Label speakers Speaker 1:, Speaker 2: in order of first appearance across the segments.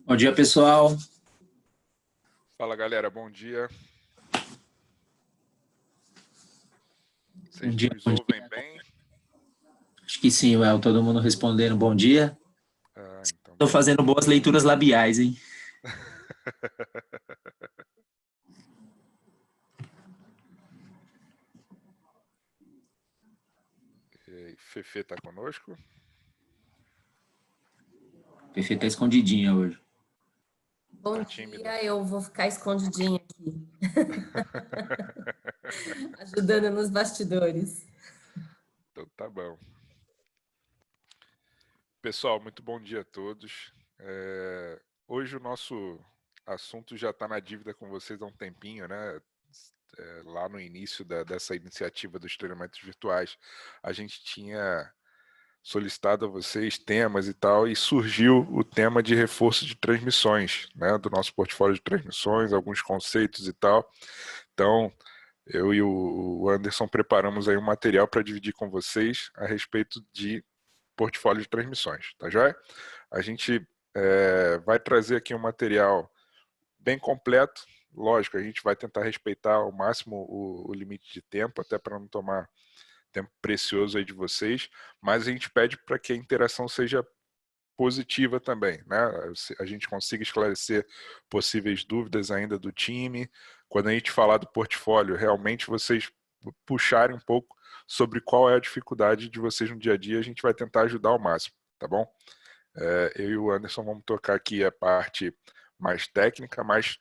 Speaker 1: Bom dia, pessoal.
Speaker 2: Fala, galera, bom dia.
Speaker 1: Bom
Speaker 2: Vocês
Speaker 1: dia,
Speaker 2: nos
Speaker 1: bom
Speaker 2: ouvem
Speaker 1: dia.
Speaker 2: bem?
Speaker 1: Acho que sim, Well, todo mundo respondendo bom dia.
Speaker 2: Ah, então
Speaker 1: Estou fazendo
Speaker 2: beleza.
Speaker 1: boas leituras labiais, hein?
Speaker 2: E aí, Fefe tá conosco?
Speaker 1: Fefe tá escondidinha hoje.
Speaker 3: Bom
Speaker 2: Tá tímida?
Speaker 3: dia, eu vou ficar escondidinha aqui, ajudando nos bastidores.
Speaker 2: Então tá bom. Pessoal, muito bom dia a todos. Hoje o nosso assunto já está na dívida com vocês há um tempinho, né? Lá no início dessa iniciativa dos treinamentos virtuais, a gente tinha solicitado a vocês temas e tal, e surgiu o tema de reforço de transmissões, né, do nosso portfólio de transmissões, alguns conceitos e tal. Então, eu e o Anderson preparamos aí um material para dividir com vocês a respeito de portfólio de transmissões, tá joia? A gente vai trazer aqui um material bem completo. Lógico, a gente vai tentar respeitar ao máximo o limite de tempo, até para não tomar tempo precioso aí de vocês, mas a gente pede para que a interação seja positiva também, né? A gente consiga esclarecer possíveis dúvidas ainda do time. Quando a gente falar do portfólio, realmente vocês puxarem um pouco sobre qual é a dificuldade de vocês no dia a dia, a gente vai tentar ajudar ao máximo, tá bom? Eu e o Anderson vamos tocar aqui a parte mais técnica, mas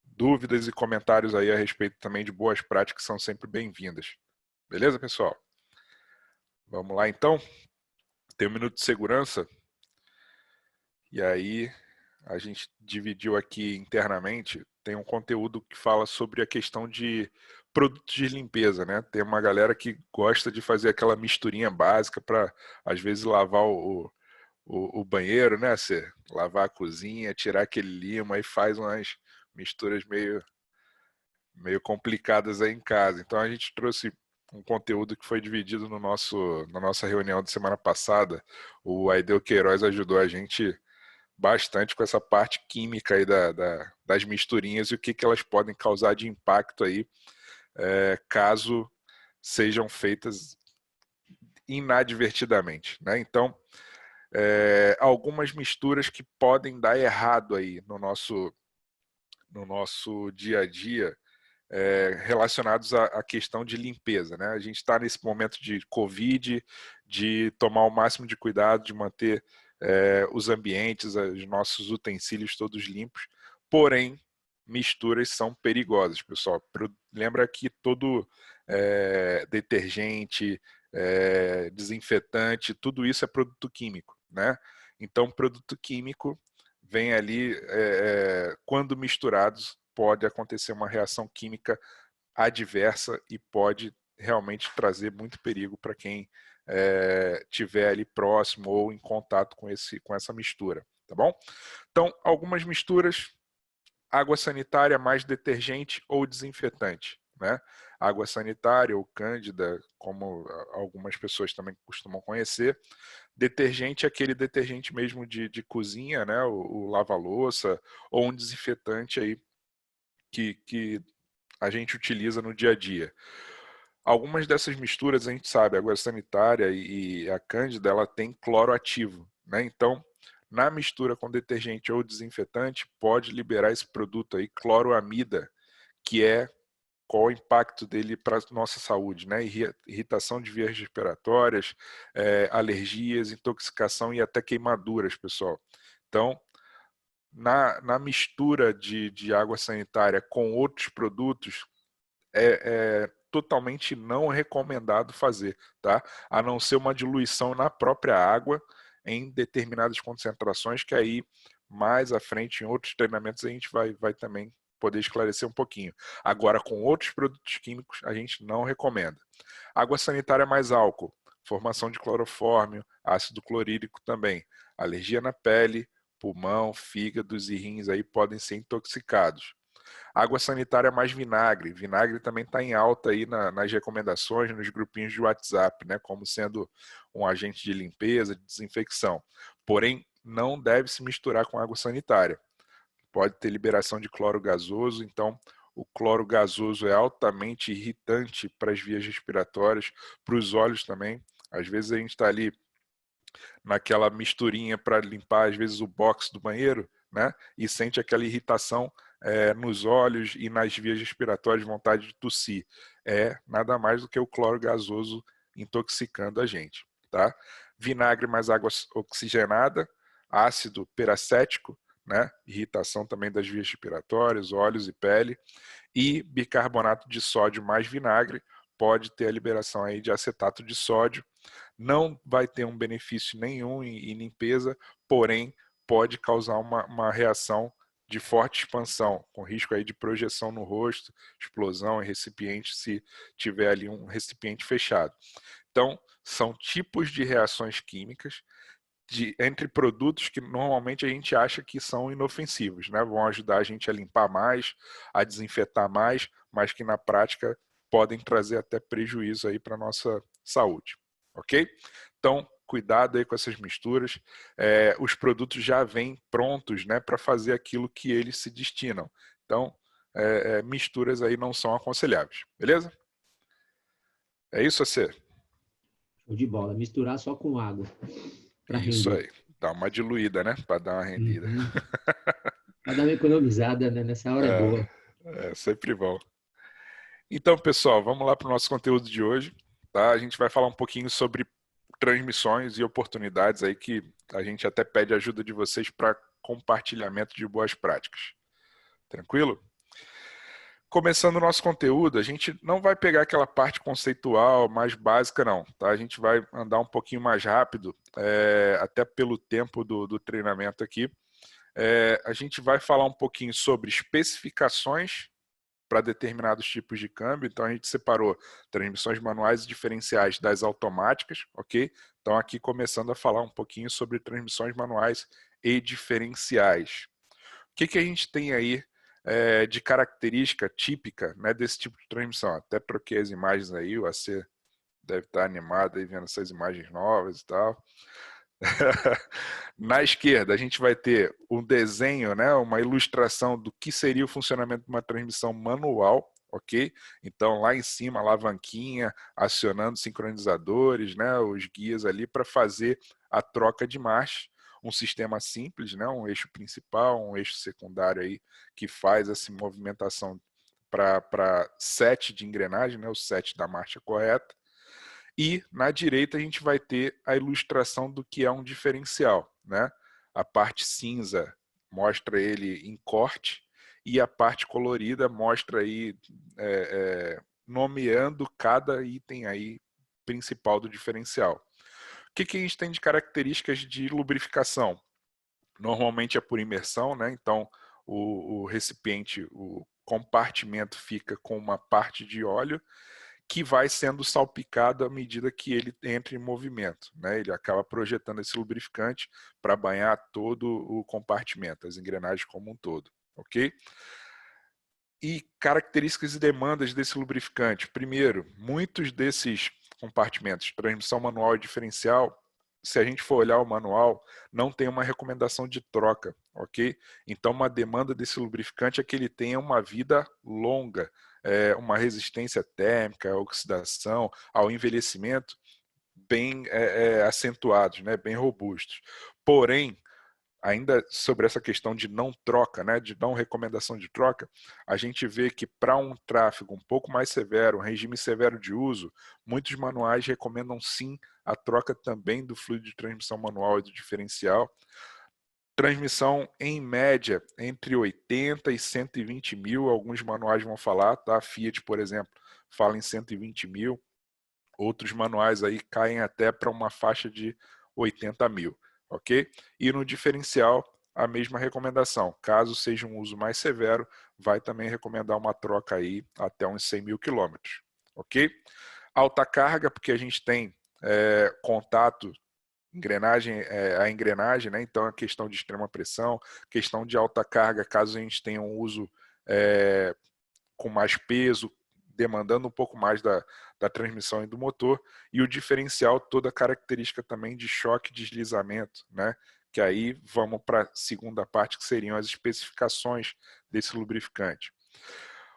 Speaker 2: dúvidas e comentários aí a respeito também de boas práticas são sempre bem-vindas. Beleza, pessoal? Vamos lá, então? Tem um minuto de segurança. E aí, a gente dividiu aqui internamente, tem um conteúdo que fala sobre a questão de produtos de limpeza, né? Tem uma galera que gosta de fazer aquela misturinha básica para, às vezes, lavar o banheiro, né? Você lavar a cozinha, tirar aquele lima e faz umas misturas meio complicadas aí em casa. Então a gente trouxe um conteúdo que foi dividido na nossa reunião de semana passada. O Aideu Queiroz ajudou a gente bastante com essa parte química aí das misturinhas e o que elas podem causar de impacto aí, caso sejam feitas inadvertidamente, né? Então, algumas misturas que podem dar errado aí no nosso dia a dia, relacionados à questão de limpeza, né? A gente está nesse momento de Covid, de tomar o máximo de cuidado, de manter os ambientes, os nossos utensílios todos limpos, porém, misturas são perigosas, pessoal. Lembra que todo detergente, desinfetante, tudo isso é produto químico, né? Então, produto químico vem ali, quando misturados, pode acontecer uma reação química adversa e pode realmente trazer muito perigo para quem tiver ali próximo ou em contato com essa mistura, tá bom? Então, algumas misturas: água sanitária mais detergente ou desinfetante, né? Água sanitária ou cândida, como algumas pessoas também costumam conhecer. Detergente é aquele detergente mesmo de cozinha, né? O lava-louça, ou um desinfetante aí que a gente utiliza no dia a dia. Algumas dessas misturas, a gente sabe, a água sanitária e a cândida, ela tem cloro ativo, né? Então, na mistura com detergente ou desinfetante, pode liberar esse produto aí, cloroamida, que é qual o impacto dele para a nossa saúde, né? Irritação de vias respiratórias, alergias, intoxicação e até queimaduras, pessoal. Então, na mistura de água sanitária com outros produtos, é totalmente não recomendado fazer, tá? A não ser uma diluição na própria água em determinadas concentrações, que aí mais à frente em outros treinamentos a gente vai também poder esclarecer um pouquinho. Agora, com outros produtos químicos, a gente não recomenda. Água sanitária mais álcool, formação de clorofórmio, ácido clorídrico também, alergia na pele, pulmão, fígados e rins aí podem ser intoxicados. Água sanitária mais vinagre. Vinagre também está em alta aí nas recomendações, nos grupinhos de WhatsApp, né, como sendo um agente de limpeza, de desinfecção. Porém, não deve se misturar com água sanitária. Pode ter liberação de cloro gasoso, então o cloro gasoso é altamente irritante para as vias respiratórias, para os olhos também. Às vezes a gente está ali naquela misturinha para limpar, às vezes, o box do banheiro, né? E sente aquela irritação nos olhos e nas vias respiratórias, vontade de tossir. É nada mais do que o cloro gasoso intoxicando a gente, tá? Vinagre mais água oxigenada, ácido peracético, né? Irritação também das vias respiratórias, olhos e pele. E bicarbonato de sódio mais vinagre, pode ter a liberação aí de acetato de sódio. Não vai ter um benefício nenhum em limpeza, porém pode causar uma reação de forte expansão, com risco aí de projeção no rosto, explosão em recipiente, se tiver ali um recipiente fechado. Então, são tipos de reações químicas entre produtos que normalmente a gente acha que são inofensivos, né? Vão ajudar a gente a limpar mais, a desinfetar mais, mas que na prática podem trazer até prejuízo aí para a nossa saúde, ok? Então, cuidado aí com essas misturas. Os produtos já vêm prontos, né, para fazer aquilo que eles se destinam. Então, misturas aí não são aconselháveis, beleza? É isso, AC?
Speaker 4: Show de bola. Misturar só com água para
Speaker 2: Isso
Speaker 4: render.
Speaker 2: aí. Dá uma diluída, né? Para dar uma rendida.
Speaker 4: Para dar uma economizada, né? Nessa hora é boa.
Speaker 2: É sempre bom. Então, pessoal, vamos lá para o nosso conteúdo de hoje. Tá? A gente vai falar um pouquinho sobre transmissões e oportunidades aí que a gente até pede ajuda de vocês para compartilhamento de boas práticas. Tranquilo? Começando o nosso conteúdo, a gente não vai pegar aquela parte conceitual mais básica, não. Tá? A gente vai andar um pouquinho mais rápido, até pelo tempo do treinamento aqui. A gente vai falar um pouquinho sobre especificações para determinados tipos de câmbio. Então, a gente separou transmissões manuais e diferenciais das automáticas, ok? Então, aqui começando a falar um pouquinho sobre transmissões manuais e diferenciais. O que a gente tem aí de característica típica, né, desse tipo de transmissão? Até troquei as imagens aí, o AC deve estar animado aí vendo essas imagens novas e tal. Na esquerda, a gente vai ter um desenho, né, uma ilustração do que seria o funcionamento de uma transmissão manual, ok? Então, lá em cima, a alavanquinha, acionando sincronizadores, né, os guias ali para fazer a troca de marcha. Um sistema simples, né, um eixo principal, um eixo secundário aí, que faz essa movimentação para set de engrenagem, né, o set da marcha correta. E na direita a gente vai ter a ilustração do que é um diferencial, né? A parte cinza mostra ele em corte e a parte colorida mostra aí nomeando cada item aí principal do diferencial. O que a gente tem de características de lubrificação? Normalmente é por imersão, né? Então o recipiente, o compartimento fica com uma parte de óleo que vai sendo salpicado à medida que ele entra em movimento, né? Ele acaba projetando esse lubrificante para banhar todo o compartimento, as engrenagens como um todo, ok? E características e demandas desse lubrificante. Primeiro, muitos desses compartimentos, transmissão manual e diferencial, se a gente for olhar o manual, não tem uma recomendação de troca, ok? Então, uma demanda desse lubrificante é que ele tenha uma vida longa, uma resistência térmica, oxidação, ao envelhecimento bem acentuados, né? Bem robustos. Porém, ainda sobre essa questão de não troca, né, de não recomendação de troca, a gente vê que para um tráfego um pouco mais severo, um regime severo de uso, muitos manuais recomendam sim a troca também do fluido de transmissão manual e do diferencial. Transmissão em média entre 80 e 120 mil, alguns manuais vão falar, tá? A Fiat, por exemplo, fala em 120 mil, outros manuais aí caem até para uma faixa de 80 mil. Ok? E no diferencial, a mesma recomendação. Caso seja um uso mais severo, vai também recomendar uma troca aí até uns 100 mil quilômetros. Ok? Alta carga, porque a gente tem contato, engrenagem, a engrenagem, né? Então a questão de extrema pressão, questão de alta carga, caso a gente tenha um uso com mais peso, demandando um pouco mais da transmissão e do motor, e o diferencial, toda a característica também de choque e deslizamento, né? que aí vamos para a segunda parte, que seriam as especificações desse lubrificante.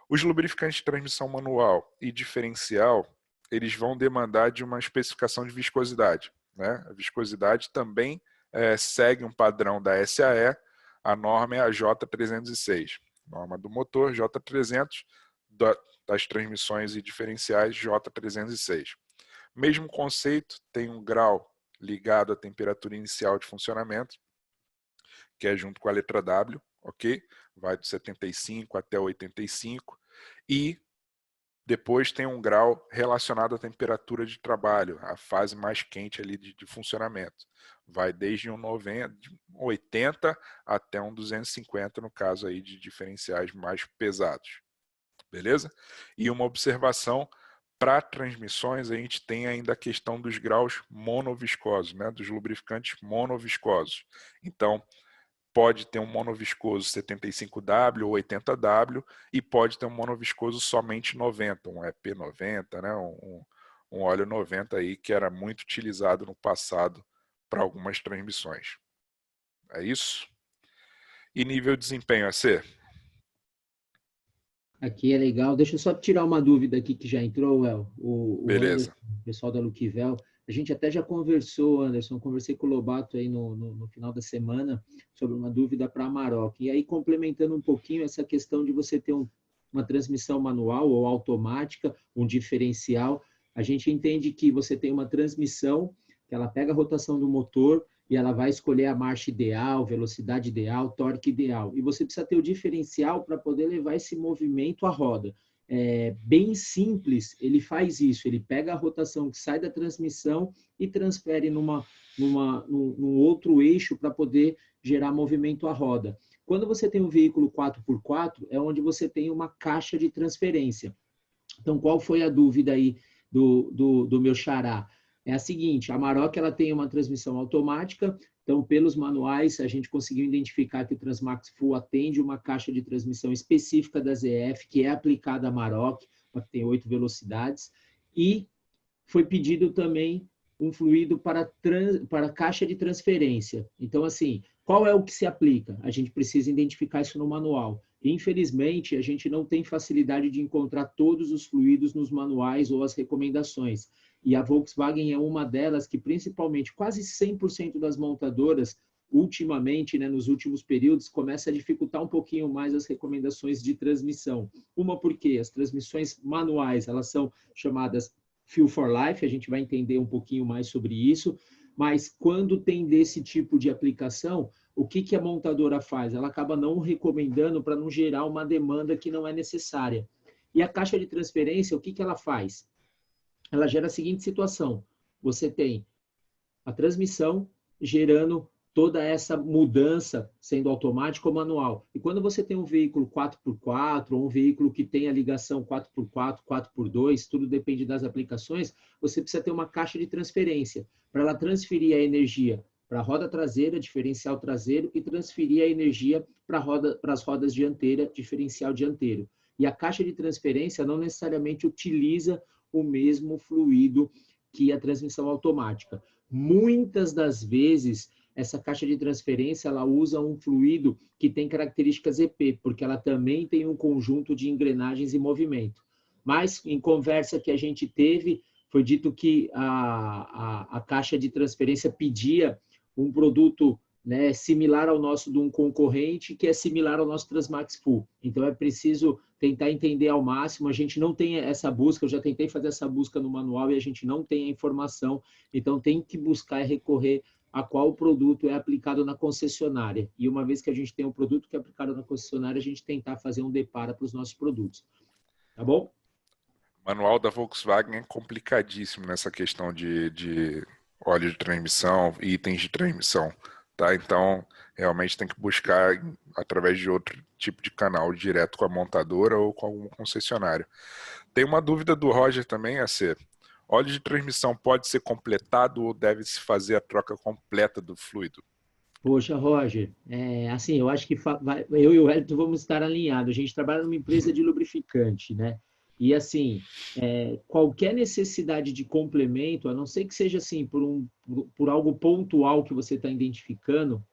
Speaker 2: Os lubrificantes de transmissão manual e diferencial, eles vão demandar de uma especificação de viscosidade, né? A viscosidade também segue um padrão da SAE, a norma é a J306, norma do motor J300, das transmissões e diferenciais J306. Mesmo conceito, tem um grau ligado à temperatura inicial de funcionamento, que é junto com a letra W, ok? Vai do 75 até 85, e depois tem um grau relacionado à temperatura de trabalho, a fase mais quente ali de funcionamento. Vai desde um 80 até um 250, no caso aí de diferenciais mais pesados. Beleza? E uma observação, para transmissões, a gente tem ainda a questão dos graus monoviscosos, né? Dos lubrificantes monoviscosos. Então, pode ter um monoviscoso 75W ou 80W e pode ter um monoviscoso somente 90, um EP90, né? um óleo 90 aí, que era muito utilizado no passado para algumas transmissões. É isso? E nível de desempenho, AC?
Speaker 4: Aqui é legal. Deixa eu só tirar uma dúvida aqui que já entrou, El. O
Speaker 2: Beleza.
Speaker 4: Anderson, o pessoal da Luquivel, a gente até já conversou, Anderson, conversei com o Lobato aí no final da semana sobre uma dúvida para a Amarok. E aí, complementando um pouquinho essa questão de você ter uma transmissão manual ou automática, um diferencial, a gente entende que você tem uma transmissão, que ela pega a rotação do motor e ela vai escolher a marcha ideal, velocidade ideal, torque ideal. E você precisa ter o diferencial para poder levar esse movimento à roda. Bem simples, ele faz isso, ele pega a rotação que sai da transmissão e transfere num outro eixo para poder gerar movimento à roda. Quando você tem um veículo 4x4, é onde você tem uma caixa de transferência. Então, qual foi a dúvida aí do meu xará? É a seguinte, a Amarok ela tem uma transmissão automática, então pelos manuais a gente conseguiu identificar que o Transmax Full atende uma caixa de transmissão específica da ZF, que é aplicada à Amarok, que tem 8 velocidades, e foi pedido também um fluido para caixa de transferência. Então, assim, qual é o que se aplica? A gente precisa identificar isso no manual. Infelizmente, a gente não tem facilidade de encontrar todos os fluidos nos manuais ou as recomendações. E a Volkswagen é uma delas que, principalmente, quase 100% das montadoras, ultimamente, né, nos últimos períodos, começa a dificultar um pouquinho mais as recomendações de transmissão. Uma porque as transmissões manuais, elas são chamadas Feel for Life, a gente vai entender um pouquinho mais sobre isso, mas quando tem desse tipo de aplicação, o que a montadora faz? Ela acaba não recomendando para não gerar uma demanda que não é necessária. E a caixa de transferência, o que ela faz? Ela gera a seguinte situação, você tem a transmissão gerando toda essa mudança, sendo automático ou manual. E quando você tem um veículo 4x4, ou um veículo que tem a ligação 4x4, 4x2, tudo depende das aplicações, você precisa ter uma caixa de transferência, para ela transferir a energia para a roda traseira, diferencial traseiro, e transferir a energia para as rodas dianteira, diferencial dianteiro. E a caixa de transferência não necessariamente utiliza o mesmo fluido que a transmissão automática. Muitas das vezes, essa caixa de transferência ela usa um fluido que tem características EP, porque ela também tem um conjunto de engrenagens e movimento. Mas, em conversa que a gente teve, foi dito que a caixa de transferência pedia um produto, né, similar ao nosso de um concorrente, que é similar ao nosso Transmax Full. Então, é preciso tentar entender ao máximo. A gente não tem essa busca, eu já tentei fazer essa busca no manual e a gente não tem a informação. Então, tem que buscar e recorrer a qual produto é aplicado na concessionária. E uma vez que a gente tem um produto que é aplicado na concessionária, a gente tentar fazer um depara para os nossos produtos. Tá bom?
Speaker 2: O manual da Volkswagen é complicadíssimo nessa questão de óleo de transmissão, itens de transmissão. Tá? Então, realmente tem que buscar através de outro tipo de canal, direto com a montadora ou com algum concessionário. Tem uma dúvida do Roger também, AC. Óleo de transmissão pode ser completado ou deve-se fazer a troca completa do fluido?
Speaker 4: Poxa, Roger, assim, eu acho que eu e o Wellington vamos estar alinhados. A gente trabalha numa empresa de lubrificante, né? E assim, qualquer necessidade de complemento, a não ser que seja assim por algo pontual que você está identificando,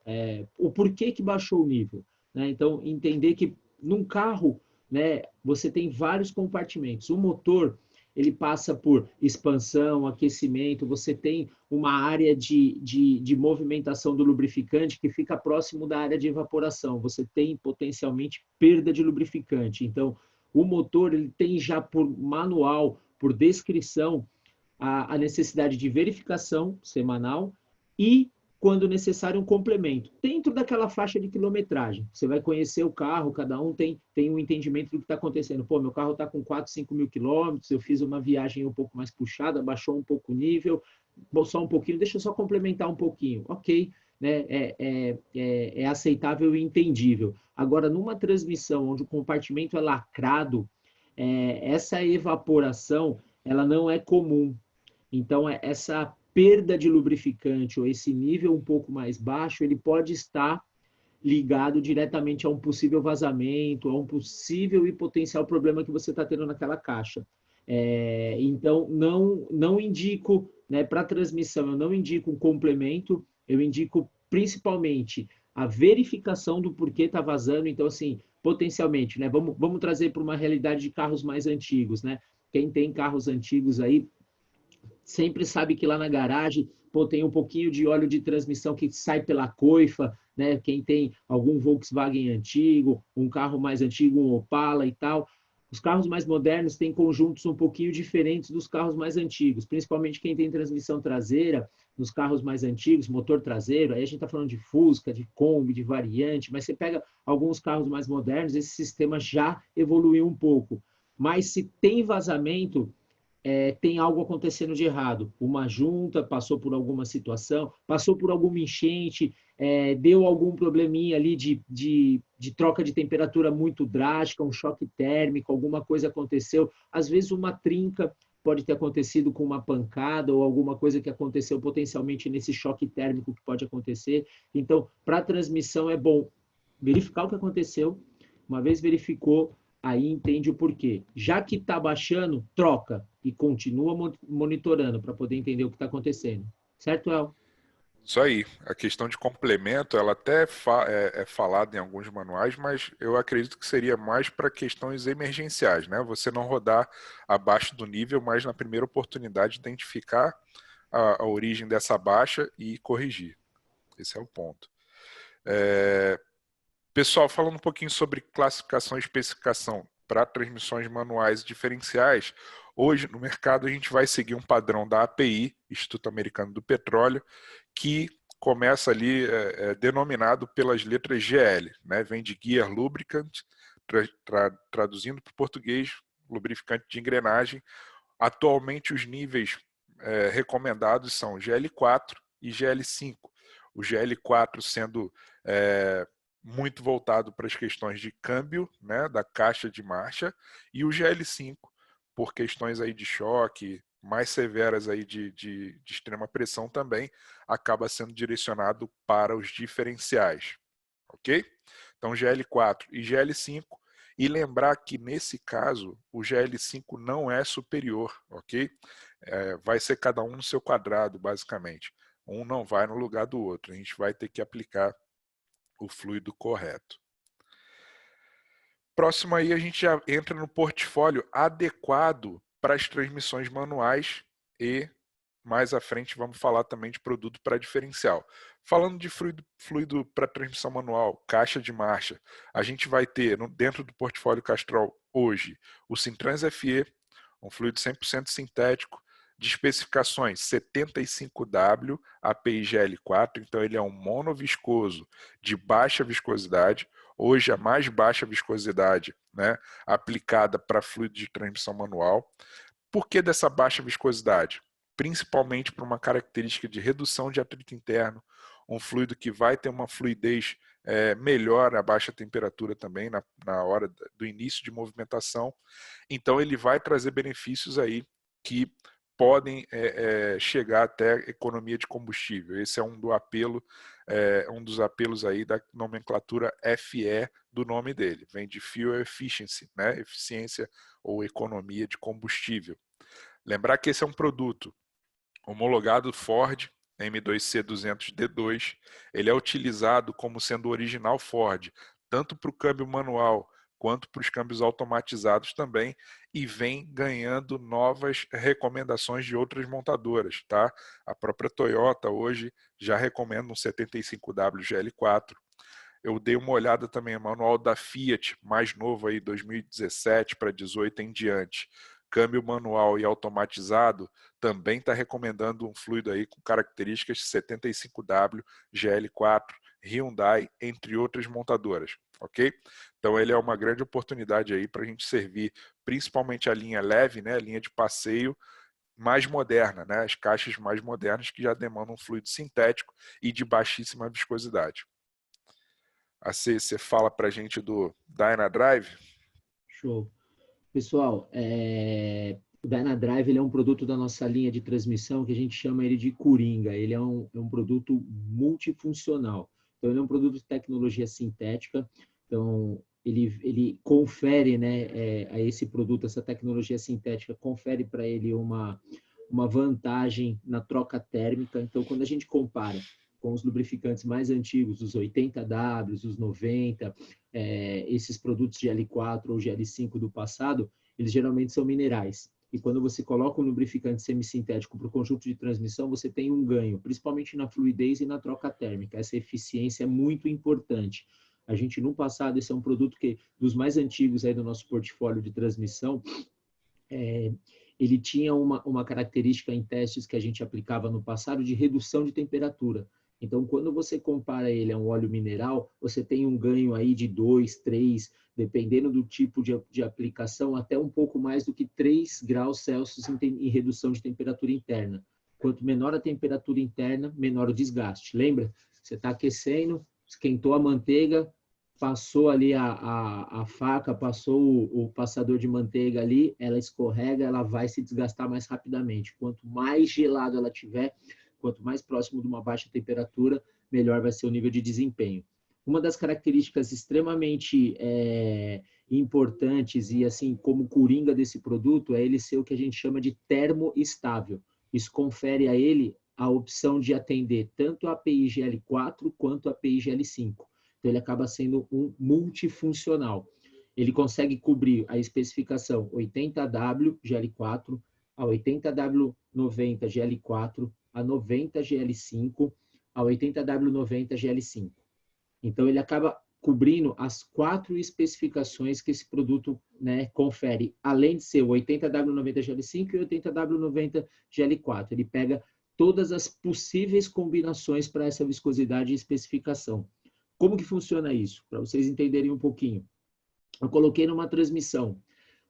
Speaker 4: o porquê que baixou o nível, né? Então, entender que num carro, né, você tem vários compartimentos. O motor, ele passa por expansão, aquecimento, você tem uma área de movimentação do lubrificante que fica próximo da área de evaporação. Você tem potencialmente perda de lubrificante. Então, o motor ele tem já por manual, por descrição, a necessidade de verificação semanal e, quando necessário, um complemento. Dentro daquela faixa de quilometragem. Você vai conhecer o carro, cada um tem um entendimento do que está acontecendo. Pô, meu carro está com 4, 5 mil quilômetros, eu fiz uma viagem um pouco mais puxada, baixou um pouco o nível, só um pouquinho, deixa eu só complementar um pouquinho. Ok, né? É aceitável e entendível. Agora, numa transmissão onde o compartimento é lacrado, essa evaporação ela não é comum. Então, essa perda de lubrificante ou esse nível um pouco mais baixo, ele pode estar ligado diretamente a um possível vazamento, a um possível e potencial problema que você está tendo naquela caixa. Então, não indico, né, para transmissão, eu não indico um complemento, eu indico principalmente a verificação do porquê está vazando. Então, assim, potencialmente, né, vamos trazer para uma realidade de carros mais antigos, né? Quem tem carros antigos aí sempre sabe que lá na garagem, pô, tem um pouquinho de óleo de transmissão que sai pela coifa, né? Quem tem algum Volkswagen antigo, um carro mais antigo, um Opala e tal. Os carros mais modernos têm conjuntos um pouquinho diferentes dos carros mais antigos, principalmente quem tem transmissão traseira, nos carros mais antigos, motor traseiro, aí a gente está falando de Fusca, de Kombi, de variante, mas você pega alguns carros mais modernos, esse sistema já evoluiu um pouco. Mas se tem vazamento, tem algo acontecendo de errado. Uma junta passou por alguma situação, passou por alguma enchente, deu algum probleminha ali de troca de temperatura muito drástica, um choque térmico, alguma coisa aconteceu. Às vezes uma trinca pode ter acontecido com uma pancada ou alguma coisa que aconteceu potencialmente nesse choque térmico que pode acontecer. Então, para a transmissão é bom verificar o que aconteceu. Uma vez verificou, aí entende o porquê. Já que está baixando, troca e continua monitorando para poder entender o que está acontecendo. Certo, El?
Speaker 2: Isso aí. A questão de complemento, ela até é falada em alguns manuais, mas eu acredito que seria mais para questões emergenciais, né? Você não rodar abaixo do nível, mas na primeira oportunidade identificar a origem dessa baixa e corrigir. Esse é o ponto. Pessoal, falando um pouquinho sobre classificação e especificação para transmissões manuais e diferenciais, hoje no mercado a gente vai seguir um padrão da API, Instituto Americano do Petróleo, que começa ali denominado pelas letras GL, né? Vem de Gear Lubricant, traduzindo para o português, lubrificante de engrenagem. Atualmente os níveis recomendados são GL4 e GL5. O GL4 sendo muito voltado para as questões de câmbio, né, da caixa de marcha, e o GL5 por questões aí de choque mais severas aí de extrema pressão também, acaba sendo direcionado para os diferenciais, ok? Então GL4 e GL5, e lembrar que nesse caso o GL5 não é superior, ok? Vai ser cada um no seu quadrado, basicamente. Um não vai no lugar do outro, a gente vai ter que aplicar o fluido correto. Próximo aí a gente já entra no portfólio adequado para as transmissões manuais e mais à frente vamos falar também de produto para diferencial. Falando de fluido para transmissão manual, caixa de marcha, a gente vai ter dentro do portfólio Castrol hoje o Sintrans FE, um fluido 100% sintético, de especificações 75W, API GL4, então ele é um monoviscoso de baixa viscosidade, hoje a mais baixa viscosidade, né, aplicada para fluido de transmissão manual. Por que dessa baixa viscosidade? Principalmente por uma característica de redução de atrito interno, um fluido que vai ter uma fluidez melhor a baixa temperatura também na hora do início de movimentação. Então ele vai trazer benefícios aí que podem chegar até economia de combustível. Esse é um do apelo um dos apelos aí da nomenclatura FE do nome dele. Vem de Fuel Efficiency, né? Eficiência ou economia de combustível. Lembrar que esse é um produto homologado Ford, M2C200D2. Ele é utilizado como sendo original Ford, tanto para o câmbio manual quanto para os câmbios automatizados também, e vem ganhando novas recomendações de outras montadoras, tá? A própria Toyota hoje já recomenda um 75W GL4. Eu dei uma olhada também no manual da Fiat, mais novo aí, 2017 para 18 em diante. Câmbio manual e automatizado também está recomendando um fluido aí com características 75W, GL4, Hyundai, entre outras montadoras, ok? Então ele é uma grande oportunidade aí para a gente servir principalmente a linha leve, né, a linha de passeio mais moderna, né, as caixas mais modernas que já demandam um fluido sintético e de baixíssima viscosidade. Você fala para a gente do Dynadrive?
Speaker 4: Show. Pessoal, o Dynadrive ele é um produto da nossa linha de transmissão que a gente chama ele de Coringa. Ele é um produto multifuncional. Então, ele é um produto de tecnologia sintética. Então, ele confere, né, a esse produto, essa tecnologia sintética, confere para ele uma vantagem na troca térmica. Então, quando a gente compara com os lubrificantes mais antigos, os 80W, os 90, esses produtos GL4 ou GL5 do passado, eles geralmente são minerais. E quando você coloca um lubrificante semissintético para o conjunto de transmissão, você tem um ganho, principalmente na fluidez e na troca térmica. Essa eficiência é muito importante. A gente, no passado, esse é um produto que, dos mais antigos aí do nosso portfólio de transmissão, ele tinha uma característica em testes que a gente aplicava no passado de redução de temperatura. Então, quando você compara ele a um óleo mineral, você tem um ganho aí de 2, 3, dependendo do tipo de aplicação, até um pouco mais do que 3 graus Celsius em redução de temperatura interna. Quanto menor a temperatura interna, menor o desgaste. Lembra? Você está aquecendo, esquentou a manteiga, passou ali a faca, passou o passador de manteiga ali, ela escorrega, ela vai se desgastar mais rapidamente. Quanto mais gelado ela tiver, quanto mais próximo de uma baixa temperatura, melhor vai ser o nível de desempenho. Uma das características extremamente importantes e assim como coringa desse produto é ele ser o que a gente chama de termoestável. Isso confere a ele a opção de atender tanto a API GL4 quanto a API GL5. Então ele acaba sendo um multifuncional. Ele consegue cobrir a especificação 80W GL4, a 80W90 GL4, a 90 GL5, a 80W90 GL5. Então, ele acaba cobrindo as 4 especificações que esse produto, né, confere, além de ser o 80W90 GL5 e o 80W90 GL4. Ele pega todas as possíveis combinações para essa viscosidade e especificação. Como que funciona isso? Para vocês entenderem um pouquinho. Eu coloquei numa transmissão.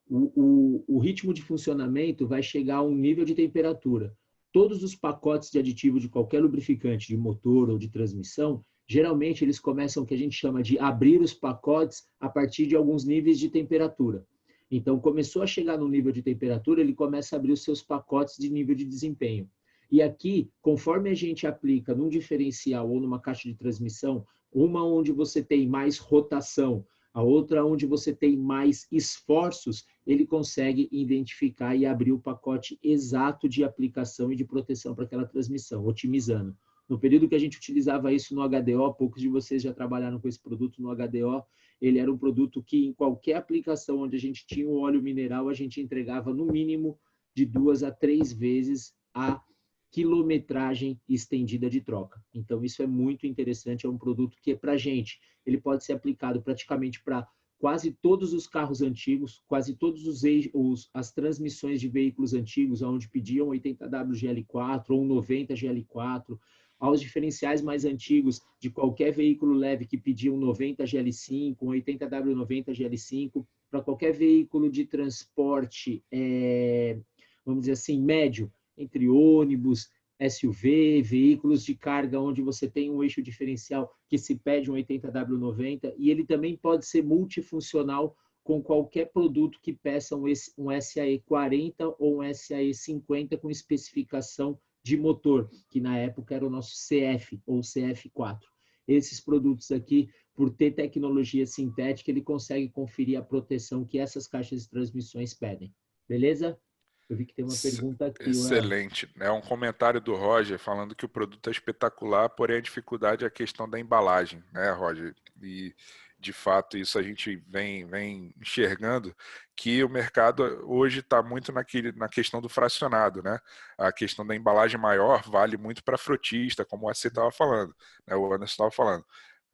Speaker 4: O ritmo de funcionamento vai chegar a um nível de temperatura. Todos os pacotes de aditivo de qualquer lubrificante, de motor ou de transmissão, geralmente eles começam o que a gente chama de abrir os pacotes a partir de alguns níveis de temperatura. Então, começou a chegar no nível de temperatura, ele começa a abrir os seus pacotes de nível de desempenho. E aqui, conforme a gente aplica num diferencial ou numa caixa de transmissão, uma onde você tem mais rotação, a outra onde você tem mais esforços, ele consegue identificar e abrir o pacote exato de aplicação e de proteção para aquela transmissão, otimizando. No período que a gente utilizava isso no HDO, poucos de vocês já trabalharam com esse produto no HDO, ele era um produto que em qualquer aplicação onde a gente tinha o óleo mineral, a gente entregava no mínimo de 2 a 3 vezes a quilometragem estendida de troca. Então, isso é muito interessante, é um produto que, para a gente, ele pode ser aplicado praticamente para quase todos os carros antigos, quase todos as transmissões de veículos antigos, onde pediam 80W GL4 ou 90 GL4, aos diferenciais mais antigos de qualquer veículo leve que pediam 90 GL5, 80W90 GL5, para qualquer veículo de transporte, vamos dizer assim, médio, entre ônibus, SUV, veículos de carga onde você tem um eixo diferencial que se pede um 80W90, e ele também pode ser multifuncional com qualquer produto que peça um SAE 40 ou um SAE 50 com especificação de motor, que na época era o nosso CF ou CF4. Esses produtos aqui, por ter tecnologia sintética, ele consegue conferir a proteção que essas caixas de transmissões pedem. Beleza? Eu vi que tem uma pergunta aqui.
Speaker 2: Excelente. É um comentário do Roger falando que o produto é espetacular, porém a dificuldade é a questão da embalagem, né, Roger? E, de fato, isso a gente vem enxergando que o mercado hoje está muito na questão do fracionado, né? A questão da embalagem maior vale muito para frotista, como você estava falando, né? O Anderson estava falando.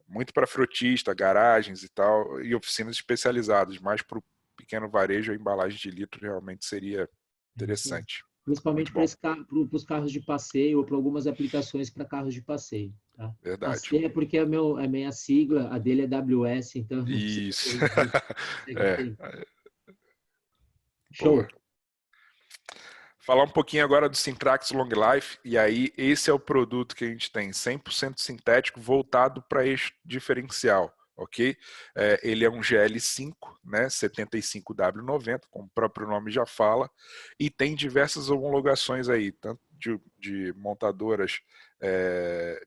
Speaker 2: Muito para frotista, garagens e tal, e oficinas especializadas, mas para o pequeno varejo, a embalagem de litro realmente seria interessante.
Speaker 4: Principalmente para os carros de passeio ou para algumas aplicações para carros de passeio. Tá?
Speaker 2: Verdade.
Speaker 4: A C é porque é a minha sigla, a dele é WS, então...
Speaker 2: Isso.
Speaker 4: Show.
Speaker 2: Boa. Falar um pouquinho agora do Sintrax Long Life, e aí esse é o produto que a gente tem 100% sintético voltado para eixo diferencial, ok? Ele é um GL5, né, 75W90, como o próprio nome já fala, e tem diversas homologações aí, tanto de montadoras,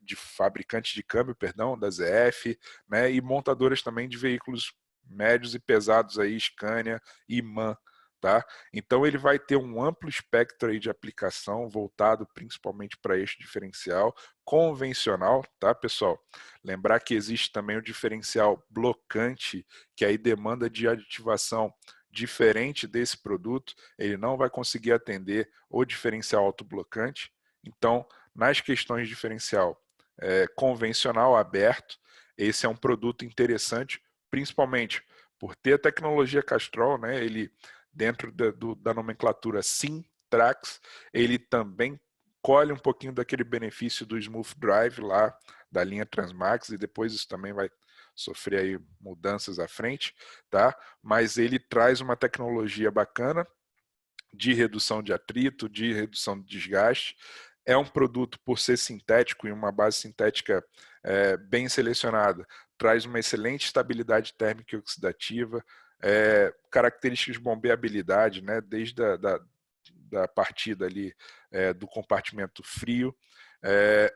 Speaker 2: de fabricantes de câmbio, perdão, da ZF, né, e montadoras também de veículos médios e pesados aí, Scania e MAN. Tá? Então ele vai ter um amplo espectro aí de aplicação voltado principalmente para eixo diferencial convencional, tá, pessoal? Lembrar que existe também o diferencial blocante, que aí demanda de aditivação diferente desse produto, ele não vai conseguir atender o diferencial autoblocante. Então, nas questões de diferencial convencional aberto, esse é um produto interessante, principalmente por ter a tecnologia Castrol, né? Ele dentro da nomenclatura Sintrax, ele também colhe um pouquinho daquele benefício do Smooth Drive lá da linha Transmax, e depois isso também vai sofrer aí mudanças à frente, tá? Mas ele traz uma tecnologia bacana de redução de atrito, de redução de desgaste. É um produto, por ser sintético e uma base sintética bem selecionada, traz uma excelente estabilidade térmica e oxidativa, características de bombeabilidade, né, desde da partida ali do compartimento frio,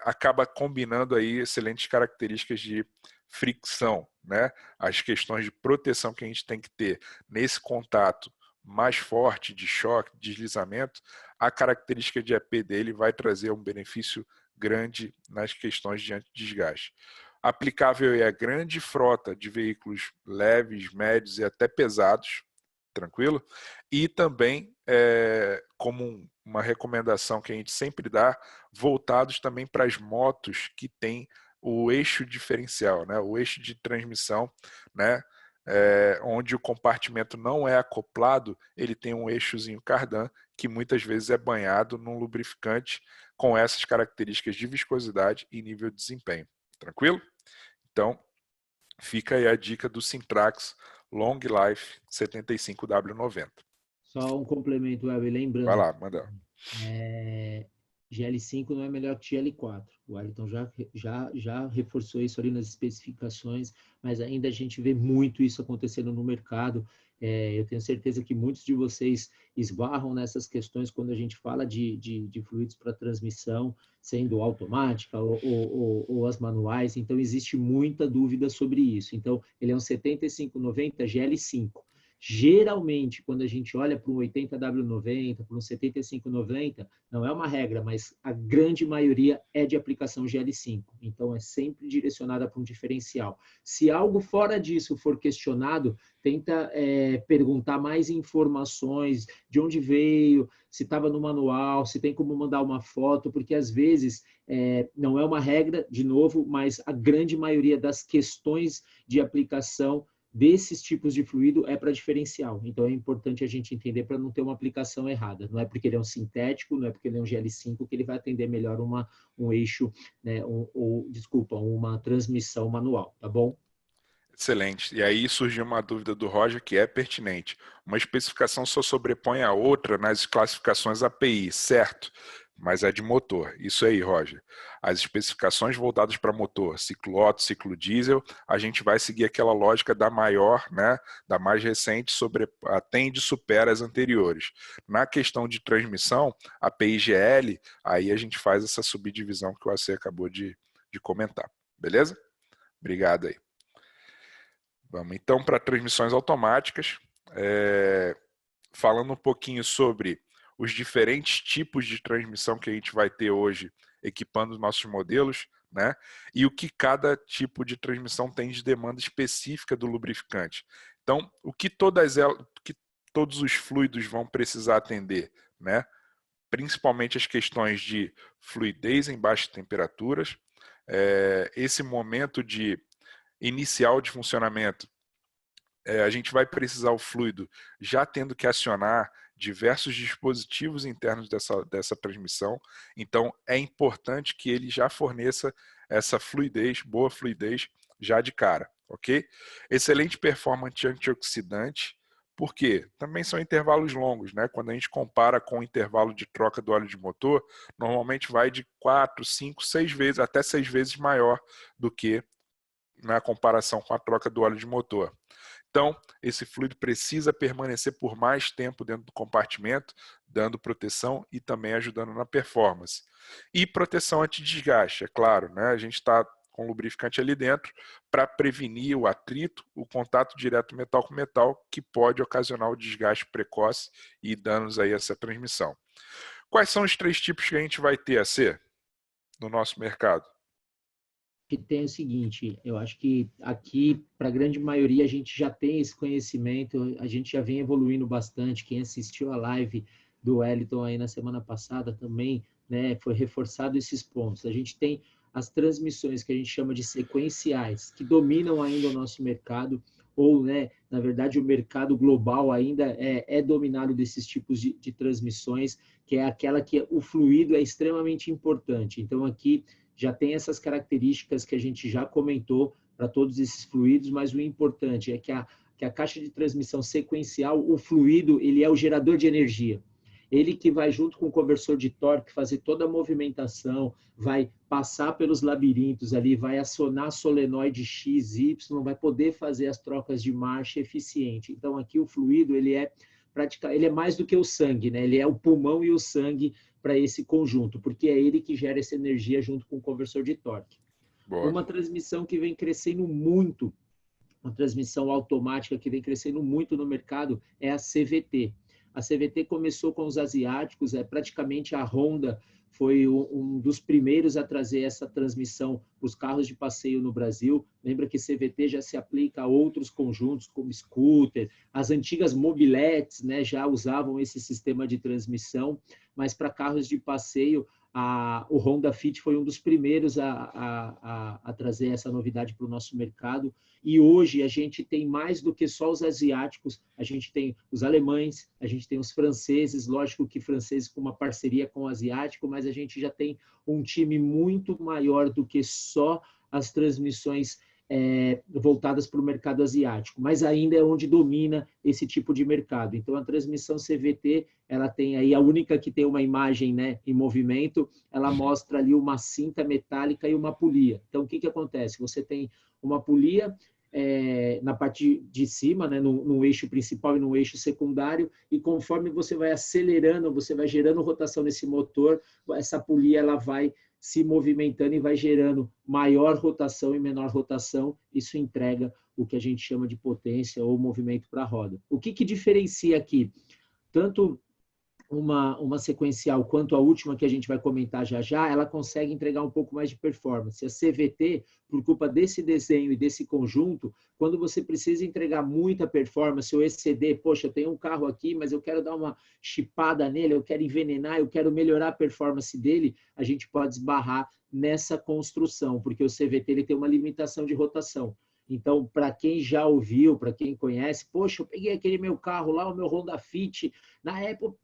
Speaker 2: acaba combinando aí excelentes características de fricção, né, as questões de proteção que a gente tem que ter nesse contato mais forte de choque, deslizamento, a característica de EP dele vai trazer um benefício grande nas questões de antidesgaste. Aplicável a grande frota de veículos leves, médios e até pesados, tranquilo? E também, como uma recomendação que a gente sempre dá, voltados também para as motos que têm o eixo diferencial, né? O eixo de transmissão, né? Onde o compartimento não é acoplado, ele tem um eixozinho cardan que muitas vezes é banhado num lubrificante com essas características de viscosidade e nível de desempenho. Tranquilo? Então, fica aí a dica do Sintrax Long Life 75W90.
Speaker 4: Só um complemento, Elber, lembrando.
Speaker 2: Vai lá, manda.
Speaker 4: GL5 não é melhor que GL4. O Wellington já reforçou isso ali nas especificações, mas ainda a gente vê muito isso acontecendo no mercado. Eu tenho certeza que muitos de vocês esbarram nessas questões quando a gente fala de fluidos para transmissão, sendo automática ou as manuais. Então, existe muita dúvida sobre isso. Então, ele é um 7590 GL5. Geralmente, quando a gente olha para um 80W90, para um 7590, não é uma regra, mas a grande maioria é de aplicação GL5. Então, é sempre direcionada para um diferencial. Se algo fora disso for questionado, tenta perguntar mais informações, de onde veio, se estava no manual, se tem como mandar uma foto, porque às vezes não é uma regra, de novo, mas a grande maioria das questões de aplicação desses tipos de fluido é para diferencial. Então, é importante a gente entender para não ter uma aplicação errada. Não é porque ele é um sintético, não é porque ele é um GL5 que ele vai atender melhor um eixo, né, uma transmissão manual, tá bom?
Speaker 2: Excelente. E aí surgiu uma dúvida do Roger que é pertinente. Uma especificação só sobrepõe a outra nas classificações API, certo? mas é de motor. Isso aí, Roger. As especificações voltadas para motor, ciclo Otto, ciclo diesel, a gente vai seguir aquela lógica da maior, né, da mais recente, atende e supera as anteriores. Na questão de transmissão, a PIGL, aí a gente faz essa subdivisão que o AC acabou de comentar. Beleza? Obrigado aí. Vamos então para transmissões automáticas. Falando um pouquinho sobre os diferentes tipos de transmissão que a gente vai ter hoje equipando os nossos modelos, né? E o que cada tipo de transmissão tem de demanda específica do lubrificante. Então, o que todos os fluidos vão precisar atender, né? Principalmente as questões de fluidez em baixas temperaturas, esse momento inicial de funcionamento, a gente vai precisar o fluido já tendo que acionar diversos dispositivos internos dessa transmissão. Então, é importante que ele já forneça essa fluidez, boa fluidez, já de cara, ok? Excelente performance antioxidante, porque também são intervalos longos, né? Quando a gente compara com o intervalo de troca do óleo de motor, normalmente vai de 4, 5, 6 vezes, até 6 vezes maior do que na comparação com a troca do óleo de motor. Então, esse fluido precisa permanecer por mais tempo dentro do compartimento, dando proteção e também ajudando na performance. E proteção anti-desgaste, é claro, né? A gente está com lubrificante ali dentro para prevenir o atrito, o contato direto metal com metal, que pode ocasionar o desgaste precoce e danos aí a essa transmissão. Quais são os 3 tipos que a gente vai ter, AC, no nosso mercado?
Speaker 4: Que tem o seguinte, eu acho que aqui, para a grande maioria, a gente já tem esse conhecimento, a gente já vem evoluindo bastante. Quem assistiu a live do Wellington aí na semana passada também, né, foi reforçado esses pontos. A gente tem as transmissões que a gente chama de sequenciais, que dominam ainda o nosso mercado, ou, né, na verdade, o mercado global ainda é dominado desses tipos de transmissões, que é aquela que o fluido é extremamente importante. Então, aqui já tem essas características que a gente já comentou para todos esses fluidos, mas o importante é que a caixa de transmissão sequencial, o fluido, ele é o gerador de energia. Ele que vai, junto com o conversor de torque, fazer toda a movimentação, vai passar pelos labirintos ali, vai acionar solenoide X, Y, vai poder fazer as trocas de marcha eficiente. Então, aqui o fluido, ele é mais do que o sangue, né? Ele é o pulmão e o sangue para esse conjunto, porque é ele que gera essa energia junto com o conversor de torque.
Speaker 2: Boa.
Speaker 4: Uma transmissão que vem crescendo muito, uma transmissão automática que vem crescendo muito no mercado é a CVT. A CVT começou com os asiáticos, praticamente a Honda foi um dos primeiros a trazer essa transmissão para os carros de passeio no Brasil. Lembra que CVT já se aplica a outros conjuntos, como scooter, as antigas mobiletes, né, já usavam esse sistema de transmissão, mas para carros de passeio, o Honda Fit foi um dos primeiros a trazer essa novidade para o nosso mercado. E hoje a gente tem mais do que só os asiáticos, a gente tem os alemães, a gente tem os franceses, lógico que franceses com uma parceria com o asiático, mas a gente já tem um time muito maior do que só as transmissões voltadas para o mercado asiático, mas ainda é onde domina esse tipo de mercado. Então, a transmissão CVT, ela tem aí, a única que tem uma imagem, né, em movimento, ela mostra ali uma cinta metálica e uma polia. Então, o que acontece? Você tem uma polia na parte de cima, né, no eixo principal e no eixo secundário, e conforme você vai acelerando, você vai gerando rotação nesse motor, essa polia ela vai se movimentando e vai gerando maior rotação e menor rotação. Isso entrega o que a gente chama de potência ou movimento para a roda. O que diferencia aqui? Tanto uma sequencial quanto a última que a gente vai comentar já, ela consegue entregar um pouco mais de performance. A CVT, por culpa desse desenho e desse conjunto, quando você precisa entregar muita performance ou exceder, poxa, eu tenho um carro aqui, mas eu quero dar uma chipada nele, eu quero envenenar, eu quero melhorar a performance dele, a gente pode esbarrar nessa construção, porque o CVT ele tem uma limitação de rotação. Então, para quem já ouviu, para quem conhece, poxa, eu peguei aquele meu carro lá, o meu Honda Fit, na época,